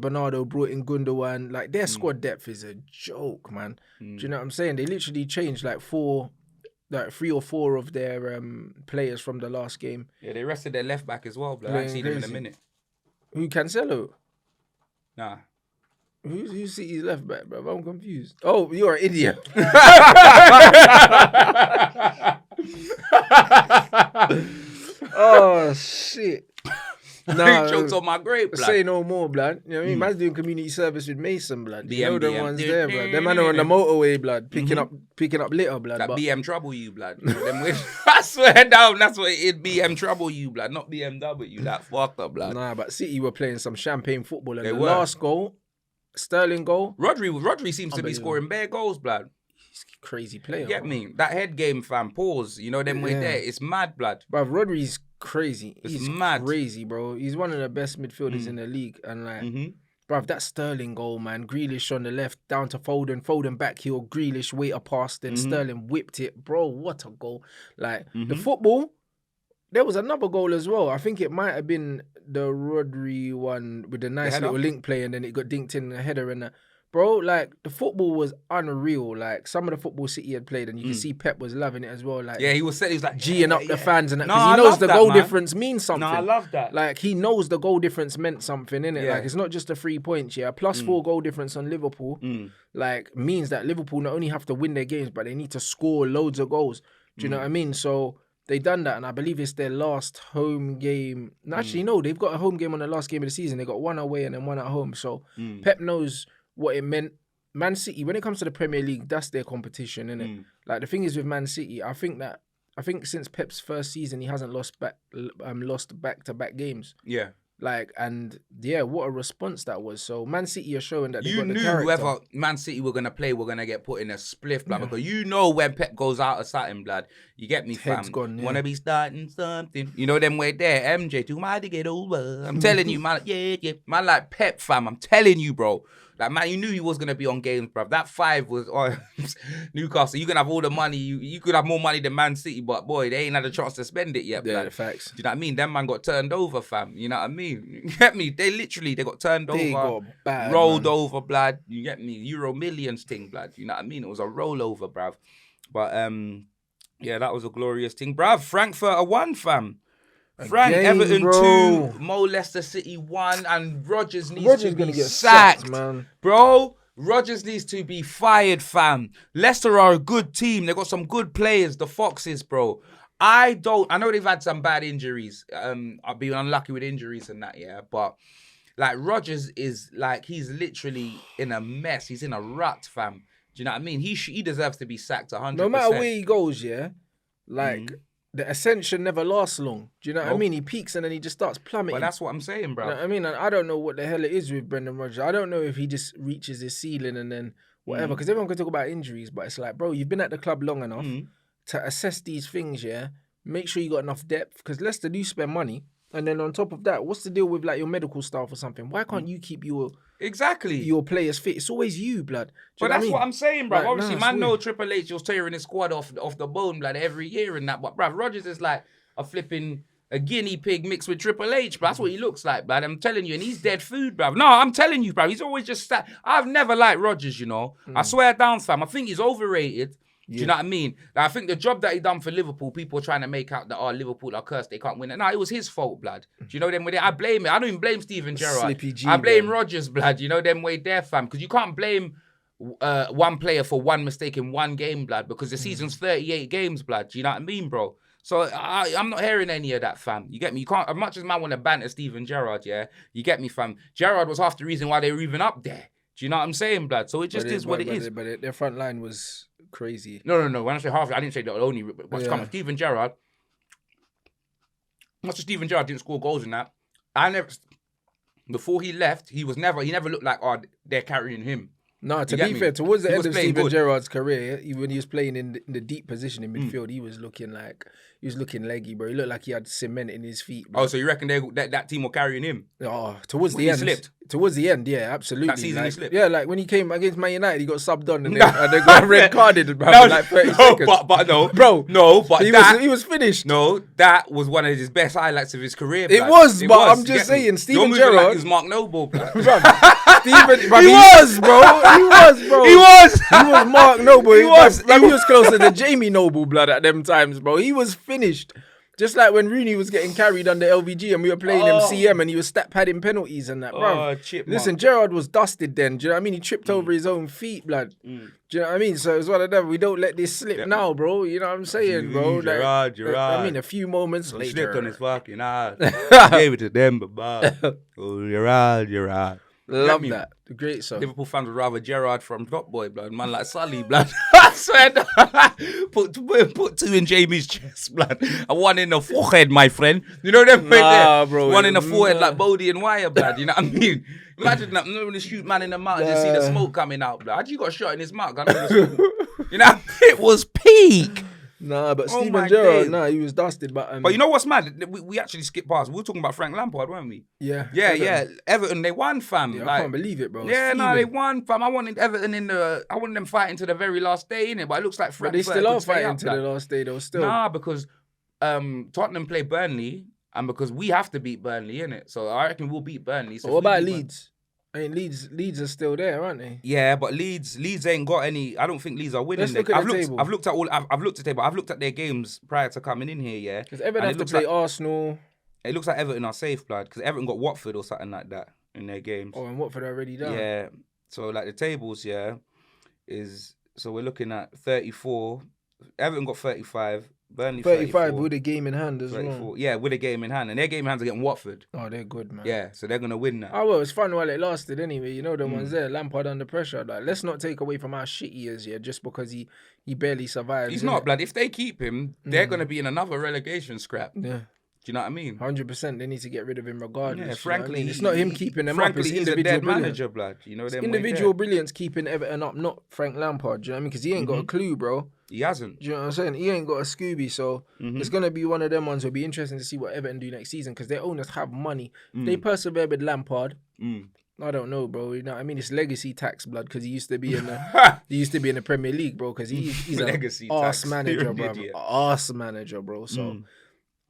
Bernardo, brought in Gundogan. Like, their squad depth is a joke, man. Do you know what I'm saying? They literally changed like 3 or 4 of their players from the last game. Yeah, they rested their left back as well, blood. I haven't seen him in a minute. Who, Cancelo? Nah. Who's City's left back, bro? I'm confused. Oh, you're an idiot. Oh, shit. Nah, he choked on my grape, blood. Say no more, blood. You know what I mean? Man's doing community service with Mason, blood. You know the ones there, blood. Them man are on the motorway, blood, picking up litter, blood. That but BM trouble you, blood. I swear down, that's what it BM trouble you, blood. Not BMW, that fucked up, blood. Nah, but City were playing some champagne football. And They the were. last goal, Sterling goal, Rodri seems to be scoring bare goals, blood. he's a crazy player. You get me? That head game, fam, pause. You know them way there. It's mad, blood. Bruv, Rodri's crazy. He's mad. crazy, bro. He's one of the best midfielders in the league. And like, bruv, that Sterling goal, man. Grealish on the left, down to Foden. Foden back heel, Grealish, wait a pass, then Sterling whipped it. Bro, what a goal. Like, the football, there was another goal as well. I think it might have been the Rodri one with the nice little link play and then it got dinked in the header and that. Bro, like, the football was unreal. Like, some of the football City had played, and you can see Pep was loving it as well. Like, Yeah, he was like G'ing up the fans and that. No, Because I he knows love the that, goal man. difference means something. No, I love that. Like, he knows the goal difference meant something, innit? Yeah. Like, it's not just a 3 points, yeah. Plus 4 goal difference on Liverpool, like, means that Liverpool not only have to win their games, but they need to score loads of goals. Do you know what I mean? So, they done that, and I believe it's their last home game. No, actually, no, they've got a home game on the last game of the season. They got 1 away and then 1 at home. So, Pep knows what it meant. Man City, when it comes to the Premier League, that's their competition, innit? Like, the thing is with Man City, I think since Pep's first season, he hasn't lost back-to-back games. Yeah. Like, and yeah, what a response that was. So Man City are showing that they You got the knew character. whoever Man City were gonna play were gonna get put in a spliff, blood. Because you know when Pep goes out of something, blood. You get me, fam. Head's gone, yeah. Wanna be starting something. You know them way there. MJ, too mad to get over. I'm telling you, man. Yeah. Man, like Pep, fam. I'm telling you, bro. Like, man, you knew he was going to be on games, bruv. That 5 was Newcastle. You can have all the money. You could have more money than Man City, but boy, they ain't had a chance to spend it yet, Yeah, blood. facts. Do you know what I mean? Them man got turned over, fam. You know what I mean? You get me? They got turned They over, got bad, rolled man. over, blood. You get me? Euro Millions thing, blood. You know what I mean? It was a rollover, bruv. But, yeah, that was a glorious thing. Bruv, Frankfurt are 1, fam. Frank, Again, Everton bro. 2, Mo Leicester City 1, and Rodgers needs Rodgers to be gonna get sacked, man. bro. Rodgers needs to be fired, fam. Leicester are a good team. They got some good players, the Foxes, bro. I know they've had some bad injuries. I've been unlucky with injuries and that, yeah. But like Rodgers is like, he's literally in a mess. He's in a rut, fam. Do you know what I mean? He deserves to be sacked 100%. No matter where he goes, yeah, like the ascension never lasts long. Do you know what I mean? He peaks and then he just starts plummeting. Well, that's what I'm saying, bro. You know what I mean? And I don't know what the hell it is with Brendan Rodgers. I don't know if he just reaches his ceiling and then whatever. Because everyone can talk about injuries, but it's like, bro, you've been at the club long enough to assess these things, yeah? Make sure you got enough depth. Because Leicester do spend money. And then on top of that, what's the deal with like your medical staff or something? Why can't you keep your players fit? It's always you, blood. But that's what I'm saying, bro. Like, Obviously, man, know Triple H was tearing his squad off the bone, blood, every year and that. But, bro, Rodgers is like a guinea pig mixed with Triple H, bro. That's what he looks like, bro. I'm telling you, and he's dead food, bro. No, I'm telling you, bro. He's always just I've never liked Rodgers, you know. I swear down, fam. I think he's overrated. Do you know what I mean? Like, I think the job that he done for Liverpool, people are trying to make out that, Liverpool are cursed, they can't win it. No, it was his fault, blood. Do you know them way there? I blame it. I don't even blame Steven Gerrard. I blame Rodgers, blood. You know them way there, fam. Because you can't blame one player for one mistake in one game, blood. Because the season's 38 games, blood. Do you know what I mean, bro? So I'm not hearing any of that, fam. You get me? You can't, as much as man want to banter Steven Gerrard, yeah? You get me, fam? Gerrard was half the reason why they were even up there. Do you know what I'm saying, blood? So it just is what it is. But their front line was crazy. No. When I say half, I didn't say the only. What's coming? Steven Gerrard. Much as Steven Gerrard didn't score goals in that, before he left, he never looked like, they're carrying him. No, to be fair, towards the end of Steven Gerrard's career, when he was playing in the deep position in midfield, he was looking leggy, bro. He looked like he had cement in his feet, bro. Oh, so you reckon that team were carrying him? Oh, towards the end. Slipped? Towards the end, yeah, absolutely. That season he slipped? Yeah, like when he came against Man United, he got subbed on and they got red carded, bro, for like 30 seconds. But no. Bro. No, but he was finished. No, that was one of his best highlights of his career, It was, but I'm just saying, Steven Gerrard... like he's Mark Noble, bro. He was, bro. He was Mark Noble. He was closer to Jamie Noble, blood, at them times, bro. He was finished. Just like when Rooney was getting carried under LVG and we were playing him CM and he was stat padding penalties and that, bro. Listen, Gerrard was dusted then. Do you know what I mean? He tripped over his own feet, blood. Do you know what I mean? So it's one of them. We don't let this slip now, bro. You know what I'm saying, bro? Gerrard. I mean, a few moments later. He slipped on his fucking ass. Gave it to them, but Gerrard. Love that. Great song. Liverpool fans would rather Gerrard from Top Boy, blood. Man like Sully, blood. I swear. Put two in Jamie's chest, blood. And one in the forehead, my friend. You know them right there? Bro. One in the forehead like Bodie and Wire, blood. You know what I mean? Imagine that. When they shoot man in the mouth and you see the smoke coming out, blood. How you got shot in his mouth? You know, it was peak. Nah, but Steven Gerrard, he was dusted. But you know what's mad? We actually skipped past. We were talking about Frank Lampard, weren't we? Yeah. Everton, they won, fam. Yeah, I can't believe it, bro. Yeah, they won, fam. I wanted Everton I wanted them fighting to the very last day, innit? But it looks like Frank. But they still are fighting to the last day, though. Still. Nah, because Tottenham play Burnley, and because we have to beat Burnley, innit? So I reckon we'll beat Burnley. So what about Leeds? I mean, Leeds are still there, aren't they? Yeah, but Leeds ain't got any. I don't think Leeds are winning. Let's look at the table. I've looked at the table. I've looked at their games prior to coming in here. Yeah, because Everton have to play Arsenal. It looks like Everton are safe, blood. Because Everton got Watford or something like that in their games. Oh, and Watford already done. Yeah. So like the tables, so we're looking at 34. Everton got 35. Burnley 35 with a game in hand as well. Yeah, with a game in hand. And their game in hand are getting Watford. Oh, they're good, man. Yeah, so they're going to win that. Oh, well, it's fun while it lasted anyway. You know the ones there. Lampard under pressure. Like, let's not take away from how shit he is, just because he barely survives. He's not, blood. If they keep him, they're going to be in another relegation scrap. Yeah. Do you know what I mean? 100%. They need to get rid of him regardless. Yeah, frankly, it's not him keeping them up. It's he's a dead manager, blood. You know, it's individual brilliance keeping Everton up, not Frank Lampard. Do you know what I mean? Because he ain't got a clue, bro. He hasn't. Do you know what I'm saying? He ain't got a Scooby, so it's going to be one of them ones. It'll be interesting to see what Everton do next season because their owners have money. They persevere with Lampard. I don't know, bro. You know what I mean? It's legacy tax, blood, because he used to be in the Premier League, bro. Because he's legacy a arse manager, bro. Arse manager, bro. So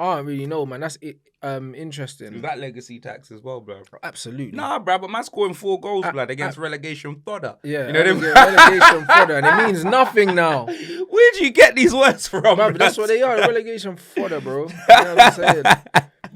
I don't really know, man. That's interesting. Is that legacy tax as well, bro? Absolutely. Nah, bro, but man's scoring 4 goals, blood, against relegation fodder. Yeah, you know what I mean? Relegation fodder, and it means nothing now. Where'd you get these words from, bro? That's what they are, relegation fodder, bro. You know what I'm saying?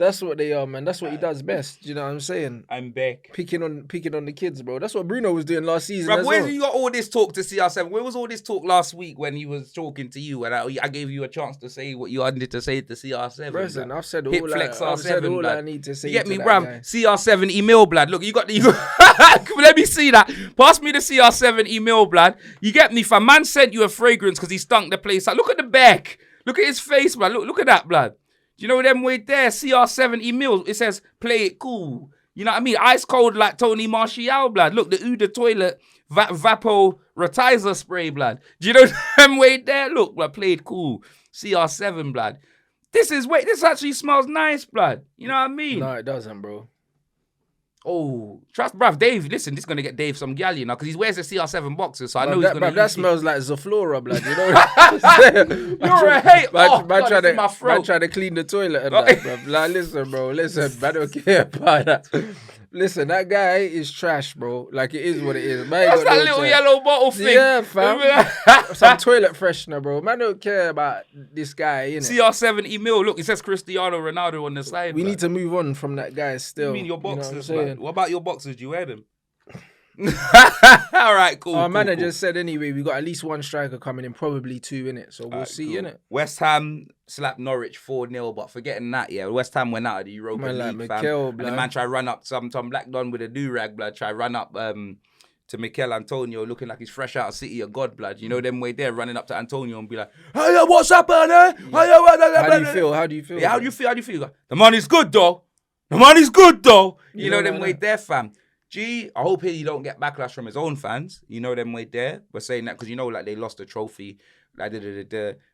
That's what they are, man. That's what he does best. Do you know what I'm saying? I'm back. Picking on the kids, bro. That's what Bruno was doing last season. Bro, where you got all this talk to CR7? Where was all this talk last week when he was talking to you and I gave you a chance to say what you wanted to say to CR7? Listen, I've said all, I need to say. You get to me, that bruv? guy. CR7 email, blood. Look, you got let me see that. Pass me the CR7 email, blood. You get me, fam? Man sent you a fragrance because he stunk the place out. Look at the back. Look at his face, blood. Look at that, blood. You know them way there? CR7 emails. It says, play it cool. You know what I mean? Ice cold like Tony Martial, blood. Look, the Uda toilet vaporizer spray, blood. Do you know them way there? Look, blood, play it cool. CR7, blood. This actually smells nice, blood. You know what I mean? No, it doesn't, bro. Oh, trust, bruv, Dave, listen, this is going to get Dave some gal, you know, because he wears the CR7 boxes, so I know he's going to... That smells like Zoflora, blood, you know what I'm saying? You're a hater. Man trying to clean the toilet and that, bruv. Like, listen, bro, I don't care about that. Listen, that guy is trash, bro. Like, it is what it is. Man, that's that little yellow bottle thing. Yeah, fam. Some toilet freshener, bro. Man don't care about this guy, innit? CR7 email. Look, it says Cristiano Ronaldo on the side. We need to move on from that guy still. You mean your boxers, you know what about your boxers? Do you wear them? All right, cool. Our manager said anyway, we got at least one striker coming in, probably two, innit? So we'll see, innit? West Ham slapped Norwich 4-0, but forgetting that, yeah, West Ham went out of the Europa League, fam. And the man tried run up Tom Black Don with a do-rag, blood, try run up to Mikel Antonio looking like he's fresh out of City of God, blood. You know them way there, running up to Antonio and be like, hey, what's happening? Yeah. How do you feel? How do you feel? Yeah, how do you feel? The money's good, though. You know them way there, fam. I hope he don't get backlash from his own fans. You know them way there. We're saying that because you know, like, they lost the trophy. Like,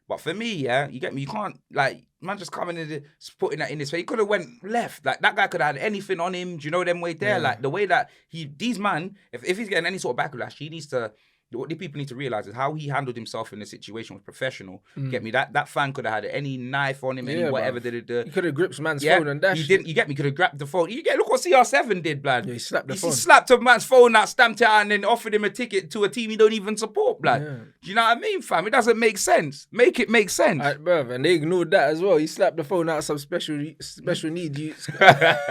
But for me, yeah, you get me. You can't, like, man just coming in putting that in his face. He could have went left. Like, that guy could have had anything on him. Do you know them way there? Yeah. Like, the way that these man, if he's getting any sort of backlash, he needs to. What the people need to realize is how he handled himself in the situation was professional. Get me? That fan could have had any knife on him, any whatever. He could have gripped man's phone and dashed. He didn't. You get me? Could have grabbed the phone. Look what CR7 did, blood. Yeah, he slapped the phone. He slapped a man's phone out, stamped it out, and then offered him a ticket to a team he don't even support, blood. Yeah. Do you know what I mean, fam? It doesn't make sense. Make it make sense. Right, bruv, and they ignored that as well. He slapped the phone out of some special needs youths. What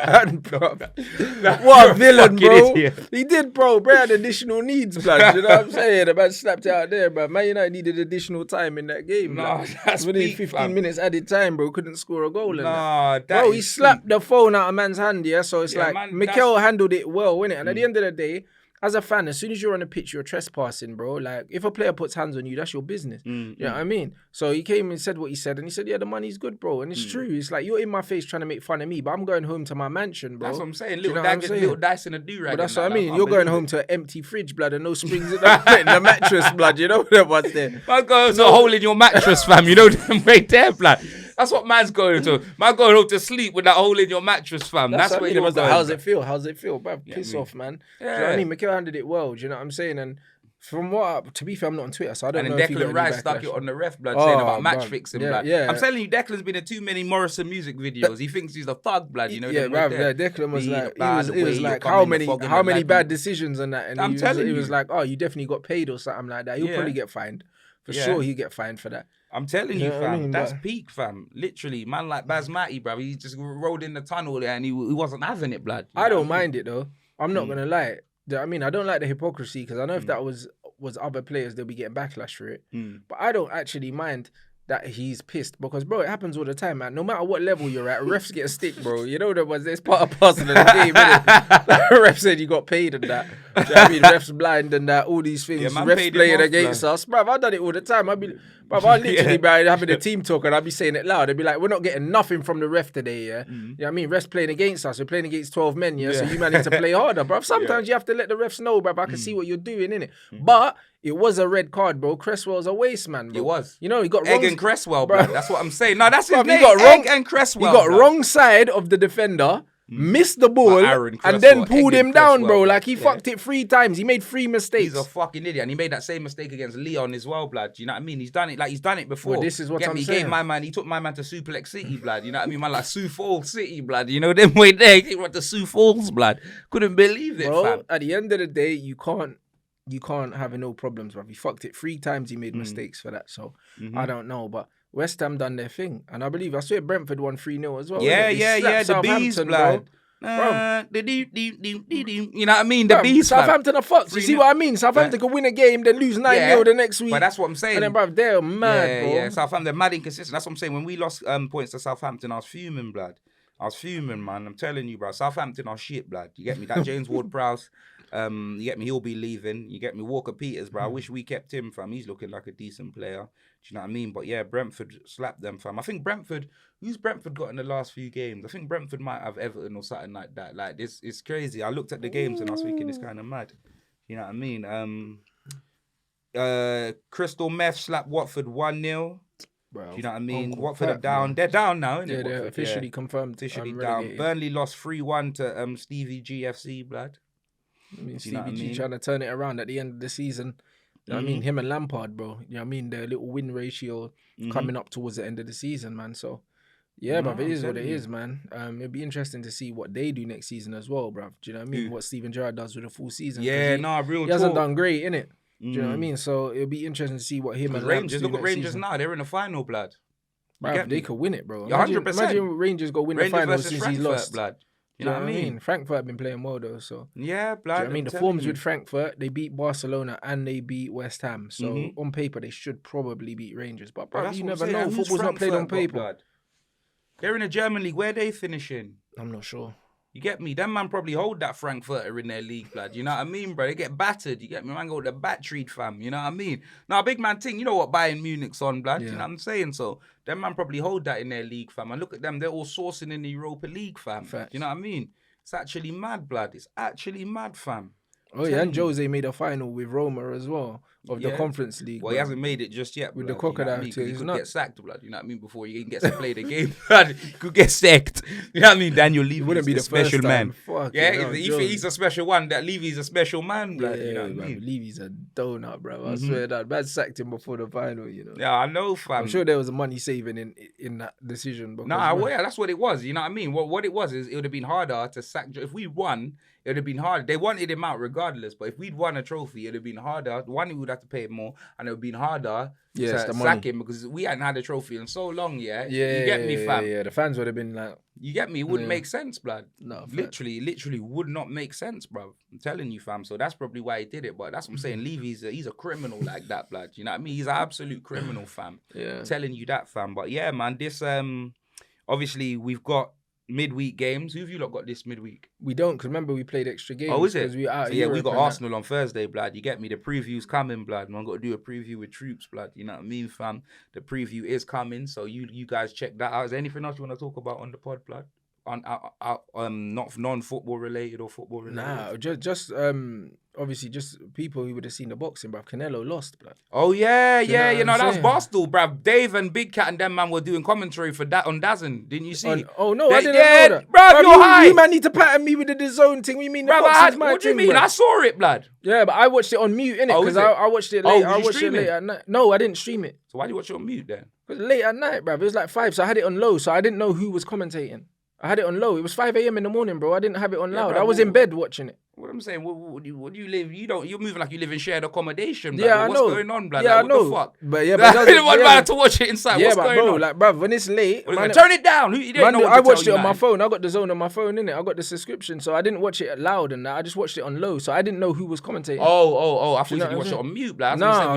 a villain, bro. Idiot. He did, bro. Bro had additional needs, blood. You know what I'm saying? The man slapped out there, bro. Man United needed additional time in that game. Nah, that's within 15 minutes added time, bro. Couldn't score a goal. Nah, bro, he slapped the phone out of man's hand, yeah. So it's like Mikel handled it well, innit? And at the end of the day, as a fan, as soon as you're on the pitch, you're trespassing, bro. Like, if a player puts hands on you, that's your business. You know what I mean? So he came and said what he said, and he said, yeah, the money's good, bro. And it's true. It's like, you're in my face trying to make fun of me, but I'm going home to my mansion, bro. That's what I'm saying. Little dice in a do-rag. But that's what I mean. You're going home to an empty fridge, blood, and no springs in the mattress, blood. You know what's there. Man goes to a hole in your mattress, fam. You know them right there, blood. That's what man's going to. Man going home to sleep with that hole in your mattress, fam. That's what you're going. How's it feel? Bruv, piss off, man. Yeah. Do you know what I mean? Mikel handled it well. Do you know what I'm saying? And from to be fair, I'm not on Twitter, so I don't know if he got any backlash. And Declan Rice stuck it on the ref, blood, saying about match fixing, blood. Yeah. I'm telling you, Declan's been in too many Morrison music videos. He thinks he's a thug, blood. You know. Yeah, bruv. Yeah, Declan was like, he was like, how many bad decisions and that? And I'm telling you, he was like, oh, you definitely got paid or something like that. He'll probably get fined. For sure, he'll get fined for that. I'm telling you, fam, that's peak, fam. Literally, man like Basmati, bro. He just rode in the tunnel there and he wasn't having it, blood. I don't mind it, though. I'm not going to lie. I mean, I don't like the hypocrisy because I know if that was other players, they'll be getting backlash for it. But I don't actually mind that he's pissed because, bro, it happens all the time, man. No matter what level you're at, refs get a stick, bro. You know that it's part and parcel of the game, innit? Ref said you got paid and that. Do you know what I mean? Refs blind and that, all these things. Refs playing against us. Bruv, I've done it all the time. I'll literally be having a team talk and I'll be saying it loud. They'll be like, we're not getting nothing from the ref today, yeah? You know what I mean? Refs playing against us. We're playing against 12 men, yeah? So you man need to play harder, bruv. Sometimes you have to let the refs know, bruv. I can see what you're doing, innit? But it was a red card, bro. Cresswell's a waste man, bro. It was. You know, he got Egg wrong... and Cresswell, bro. That's what I'm saying. No, that's his name. He got wrong, Egg and Cresswell. He got wrong side of the defender, missed the ball, and then pulled him down, bro. Like, he fucked it 3 times. He made 3 mistakes. He's a fucking idiot. And he made that same mistake against Leon as well, blood. Do you know what I mean? He's done it before. Well, this is what I'm saying. He took my man to Suplex City, blood. You know what I mean? Man, like Sioux Falls City, blood. You know, them way there. He went to Sioux Falls, blood. Couldn't believe it, bro, fam. At the end of the day, you can't have no problems, bro. He fucked it 3 times. He made mistakes for that. So I don't know, but West Ham done their thing. And I believe, I swear Brentford won 3-0 as well. Yeah, innit? yeah, They slapped the bees, Southampton, blood. bro. You know what I mean? The bees, fam. Southampton are fucked. You see what I mean? Southampton could win a game, then lose 9-0 the next week. But that's what I'm saying. And then, bruv, they're mad, bro. Yeah, Southampton, they're mad inconsistent. That's what I'm saying. When we lost points to Southampton, I was fuming, blood. I was fuming, man. I'm telling you, bro. Southampton are shit, blood. You get me? That James Ward-Prowse, you get me? He'll be leaving. You get me? Walker Peters, bro. I wish we kept him, fam. He's looking like a decent player. Do you know what I mean? But yeah, Brentford slapped them, fam. I think Brentford, who's Brentford got in the last few games? I think Brentford might have Everton or something like that. Like, this, it's crazy. I looked at the games and I was thinking it's kind of mad. You know what I mean? Crystal Meth slapped Watford 1-0. Bro, do you know what I mean? Watford are down. Man. They're down now, isn't it? They're Watford? officially confirmed. Officially down. Burnley lost 3-1 to Stevie GFC, blood. I mean, Stevie G trying to turn it around at the end of the season. You know what I mean? Him and Lampard, bro. You know what I mean? Their little win ratio coming up towards the end of the season, man. So, yeah, bruv, it is what it is, man. It'll be interesting to see what they do next season as well, bruv. Do you know what I mean? What Steven Gerrard does with a full season. Yeah, real He hasn't done great, innit? Do you know what I mean? So, it'll be interesting to see what him and Rangers, look at Rangers season. now. They're in the final, blood. Bruv, they could win it, bro. 100%. Imagine Rangers go win the final since Frankfurt, he's lost. Blood. You know what I mean? Frankfurt have been playing well though, so yeah, blood. Do you know what I mean? The forms with Frankfurt, they beat Barcelona and they beat West Ham. So on paper, they should probably beat Rangers. But bro, you never know. Football's not played on paper. Blood? They're in the German league. Where are they finishing? I'm not sure. You get me? Them man probably hold that Frankfurter in their league, blood. You know what I mean, bro? They get battered. You get me? Man go with the battered, fam. You know what I mean? Now, big man thing, you know what Bayern Munich's on, blood? Yeah. You know what I'm saying? So, them man probably hold that in their league, fam. And look at them. They're all sourcing in the Europa League, fam. Facts. You know what I mean? It's actually mad, blood. It's actually mad, fam. Oh, yeah, and Jose made a final with Roma as well of the Conference League. Well, he hasn't made it just yet, with blood. the crocodile. You know he could get sacked, blood. You know what I mean? Before he even gets to play the game, blood. He could get sacked. You know what I mean? Daniel Levy wouldn't be the special man. He's a special one. That Levy's a special man, blood. You know what I mean? Levy's a donut, bro. I swear that. Man sacked him before the final, you know. Yeah, I know, fam. I'm sure there was a money saving in that decision. Yeah, that's what it was. You know what I mean? What it was is it would have been harder to sack. If we won, it would have been harder. They wanted him out regardless, but if we'd won a trophy, it would have been harder. One, we would have to pay him more, and it would have been harder to sack him because we hadn't had a trophy in so long, you get me, fam? Yeah, the fans would have been like... You get me? It wouldn't make sense, blood. No, literally would not make sense, bro. I'm telling you, fam. So that's probably why he did it, but that's what I'm saying. Levy's he's a criminal like that, blood. You know what I mean? He's an absolute criminal, fam. Yeah. I'm telling you that, fam. But yeah, man, this, obviously, we've got midweek games. Who have you lot got this midweek? We don't, because remember we played extra games. Oh, is it? We out we got Arsenal on Thursday, blood. You get me? The preview's coming, blood. Man, got to do a preview with troops, blood. You know what I mean, fam? The preview is coming, so you guys check that out. Is there anything else you want to talk about on the pod, blood? Not non-football related or football related? Nah, just obviously just people who would have seen the boxing, bruv. Canelo lost, bruv. Oh yeah, that was Barstool, bruv. Dave and Big Cat and them man were doing commentary for that on DAZN. Didn't you see? I didn't know that. Bruv, you're high. You man need to pattern me with the DAZN thing. We mean the boxing's my what do you thing, mean? bruv. I saw it, blood. Yeah, but I watched it on mute, innit? Because I watched it late. I watched it late at night. No, I didn't stream it. So why do you watch it on mute then? Because late at night, bruv. It was like 5, so I had it on low, so I didn't know who was commentating. I had it on low. It was 5 a.m. in the morning, bro. I didn't have it on loud. Bro, I was in bed watching it. What I'm saying, what do you live? You're moving like you live in shared accommodation, blood. Yeah, I know. What's going on, blood? Yeah, like, I know. What the fuck? But yeah, but I didn't want man to watch it inside. What's going on? Like, bruv, when it's late, turn it down. I watched it on my phone. I got the zone on my phone, innit? I got the subscription, so I didn't watch it loud and that. I just watched it on low, so I didn't know who was commentating. Oh! I thought you watched it on mute, blood. I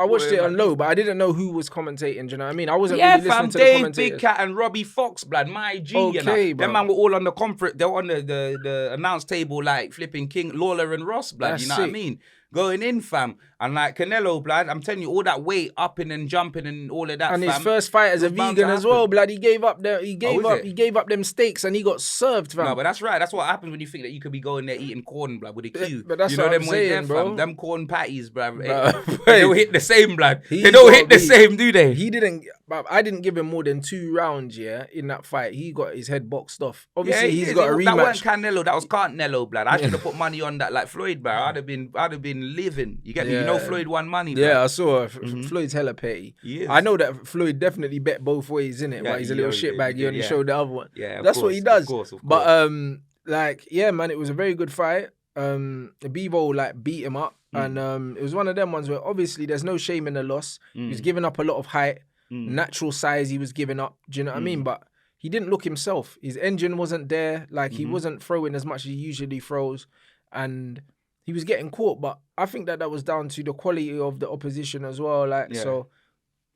watched it on low, but I didn't know who was commentating. Do you know what I mean? I wasn't really listening to the Dave, commentators. Big Cat, and Robbie Fox, blood. My G, okay, them man were all on the conference. They were on the announce table like flipping King Lawler and Ross, blood. That's you know what I mean? Going in, fam. And like Canelo, blood, I'm telling you, all that weight upping and jumping and all of that, and fam. his first fight as a vegan as well, blood. He gave up them steaks and he got served, fam. No, but that's right. That's what happens when you think that you could be going there eating corn, blood, with a cue. But that's what I'm saying, bro. Fam. Them corn patties, blood. They don't hit the same, blood. They don't hit the same, do they? He didn't. I didn't give him more than 2 rounds, in that fight. He got his head boxed off. Obviously, he's got a rematch. That wasn't Canelo. That was Canelo, blood. I should have put money on that like Floyd, blood. I'd have been living. You get me? You know Floyd won money, blood. Yeah, I saw Floyd's hella petty. I know that Floyd definitely bet both ways, innit? But he's a little shitbag. He only showed the other one. Yeah, that's what he does. Of course. But man, it was a very good fight. Bevo like beat him up, and it was one of them ones where obviously there's no shame in the loss. He was giving up a lot of height, natural size. He was giving up. Do you know what I mean? But he didn't look himself. His engine wasn't there. Like he wasn't throwing as much as he usually throws, and he was getting caught. But I think that was down to the quality of the opposition as well. Like so.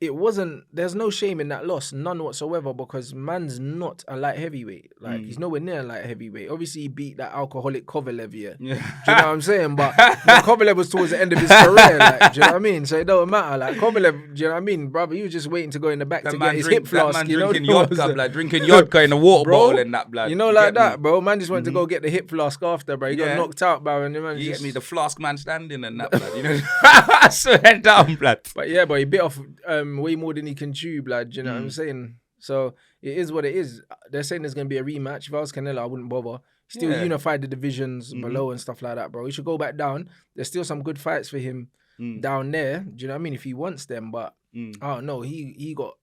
It wasn't, there's no shame in that loss, none whatsoever, because man's not a light heavyweight. Like, he's nowhere near a light heavyweight. Obviously, he beat that alcoholic Kovalev, yeah. Do you know what I'm saying? But Kovalev was towards the end of his career, like, do you know what I mean? So it don't matter. Like, Kovalev, do you know what I mean? Brother, he was just waiting to go in the back to get his hip flask, that man you know? drinking vodka, blood, drinking vodka in a water bottle and that, blood. You know, like that, bro. Man just went to go get the hip flask after, bro. He got knocked out, bro. And the man you just... get me, the flask man standing and that, blood, you know? I swear down, blood. But yeah, but he bit off way more than he can chew, blood. Do you know what I'm saying? So it is what it is. They're saying there's going to be a rematch. If I was Canelo, I wouldn't bother. Still unified the divisions below and stuff like that, bro. He should go back down. There's still some good fights for him down there. Do you know what I mean? If he wants them, but I don't know. He got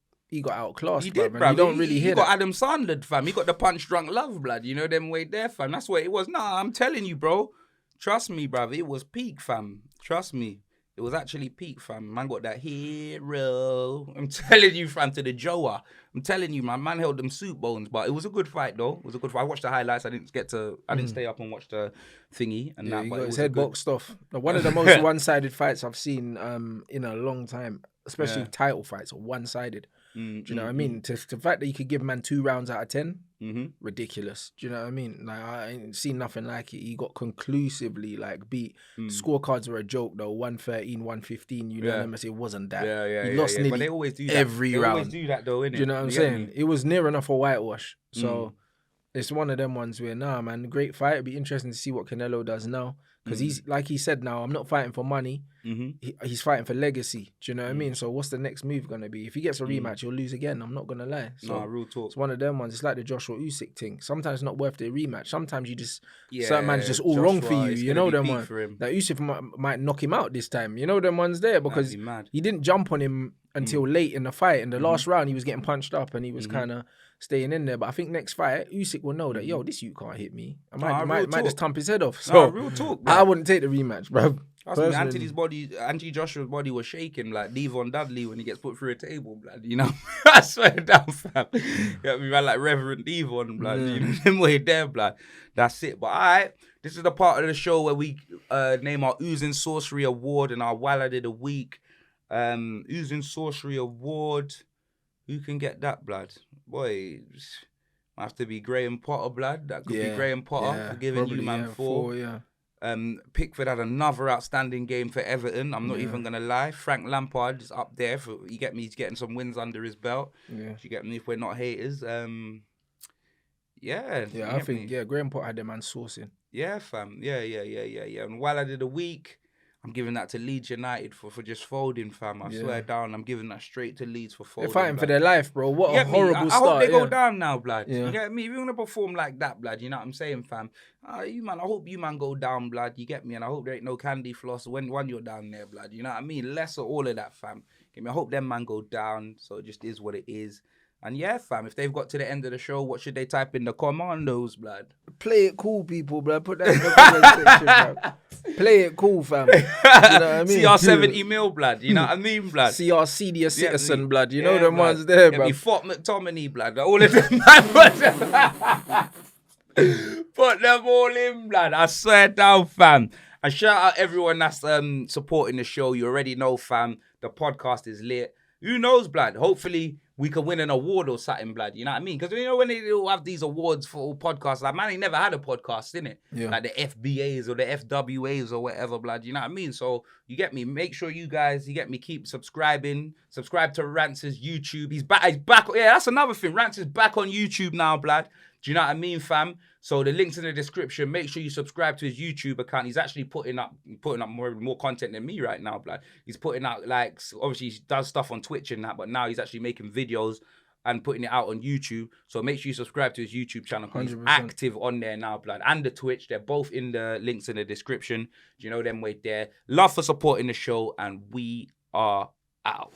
outclassed. He did, bro. bro. You don't really hear He got that. Adam Sandler, fam. He got the punch drunk love, blood. You know them way there, fam. That's what it was. Nah, I'm telling you, bro. Trust me, bruv. It was peak, fam. Trust me. It was actually peak, fam. Man got that hero. I'm telling you, fam, to the Joa. I'm telling you, man held them soup bones. But it was a good fight, though. It was a good fight. I watched the highlights. I didn't stay up and watch the thingy and that. He But got it his was head boxed off. One of the most one-sided fights I've seen in a long time, especially title fights, one-sided. Do you know what I mean? To the fact that you could give man 2 rounds out of 10, ridiculous. Do you know what I mean? Like I ain't seen nothing like it. He got conclusively like beat. Scorecards were a joke though. 113, 115. Unanimous. It wasn't that. He lost nearly But they always do that. every round. They always do that though, innit? Do you know what I'm saying? It was near enough a whitewash. So it's one of them ones where man, great fight. It'd be interesting to see what Canelo does now. Because he's, like he said now, I'm not fighting for money. He's fighting for legacy. Do you know what I mean? So what's the next move going to be? If he gets a rematch, he'll lose again. I'm not going to lie. So nah, real talk. It's one of them ones. It's like the Joshua Usyk thing. Sometimes it's not worth the rematch. Sometimes you just, certain man's just all wrong for you. You know them ones. Like Usyk might knock him out this time. You know them ones there because he didn't jump on him until late in the fight. In the last round, he was getting punched up and he was kind of staying in there. But I think next fight, Usyk will know that, yo, this you can't hit me. I might just thump his head off. So real talk, bro. I wouldn't take the rematch, bro. Anthony Joshua's body was shaking like Devon Dudley when he gets put through a table, blood. You know, I swear down, fam. Got me right like Reverend Devon, blood. You know, them way there, blood. That's it. But all right, this is the part of the show where we name our Oozing Sorcery Award and our Walad of the Week. Oozing Sorcery Award. Who can get that, blood? Boy, have to be Graham Potter, blood. That could be Graham Potter for giving you, man, 4. Pickford had another outstanding game for Everton. I'm not even gonna lie. Frank Lampard is up there. You get me? He's getting some wins under his belt. Yeah. You get me? If we're not haters, I think Graham Potter had the man sourcing. Yeah, fam. Yeah. And while I did a week, I'm giving that to Leeds United for just folding, fam. I swear down, I'm giving that straight to Leeds for folding. They're fighting for their life, bro. What a horrible start. I hope they go down now, blood. Yeah. You get me? If you're going to perform like that, blood, you know what I'm saying, fam? I hope you, man, go down, blood. You get me? And I hope there ain't no candy floss when you're down there, blood. You know what I mean? Less of all of that, fam. Get me? I hope them, man, go down. So it just is what it is. And yeah, fam, if they've got to the end of the show, what should they type in the commandos, blood? Play it cool, people, blood. Put that in the comment section, blood. Play it cool, fam. You know what I mean? CR70 mil, blood. You know what I mean, blood? CR senior citizen, blood. You know them ones there, blood. Fort McTominay, blood. All of them, man. Put them all in, blood. I swear down, fam. And shout out everyone that's supporting the show. You already know, fam. The podcast is lit. Who knows, blood? Hopefully we can win an award or something, blood. You know what I mean? Because you know when they all have these awards for all podcasts, like man, they never had a podcast, innit? Yeah. Like the FBAs or the FWAs or whatever, blood. You know what I mean? So you get me. Make sure you guys, keep subscribing. Subscribe to Rance's YouTube. He's back. Yeah, that's another thing. Rance is back on YouTube now, blood. Do you know what I mean, fam? So the link's in the description. Make sure you subscribe to his YouTube account. He's actually putting up more content than me right now, blood. He's putting out, like, obviously he does stuff on Twitch and that, but now he's actually making videos and putting it out on YouTube. So make sure you subscribe to his YouTube channel because he's active on there now, blood. And the Twitch. They're both in the links in the description. Do you know them way there? Love for supporting the show, and we are out.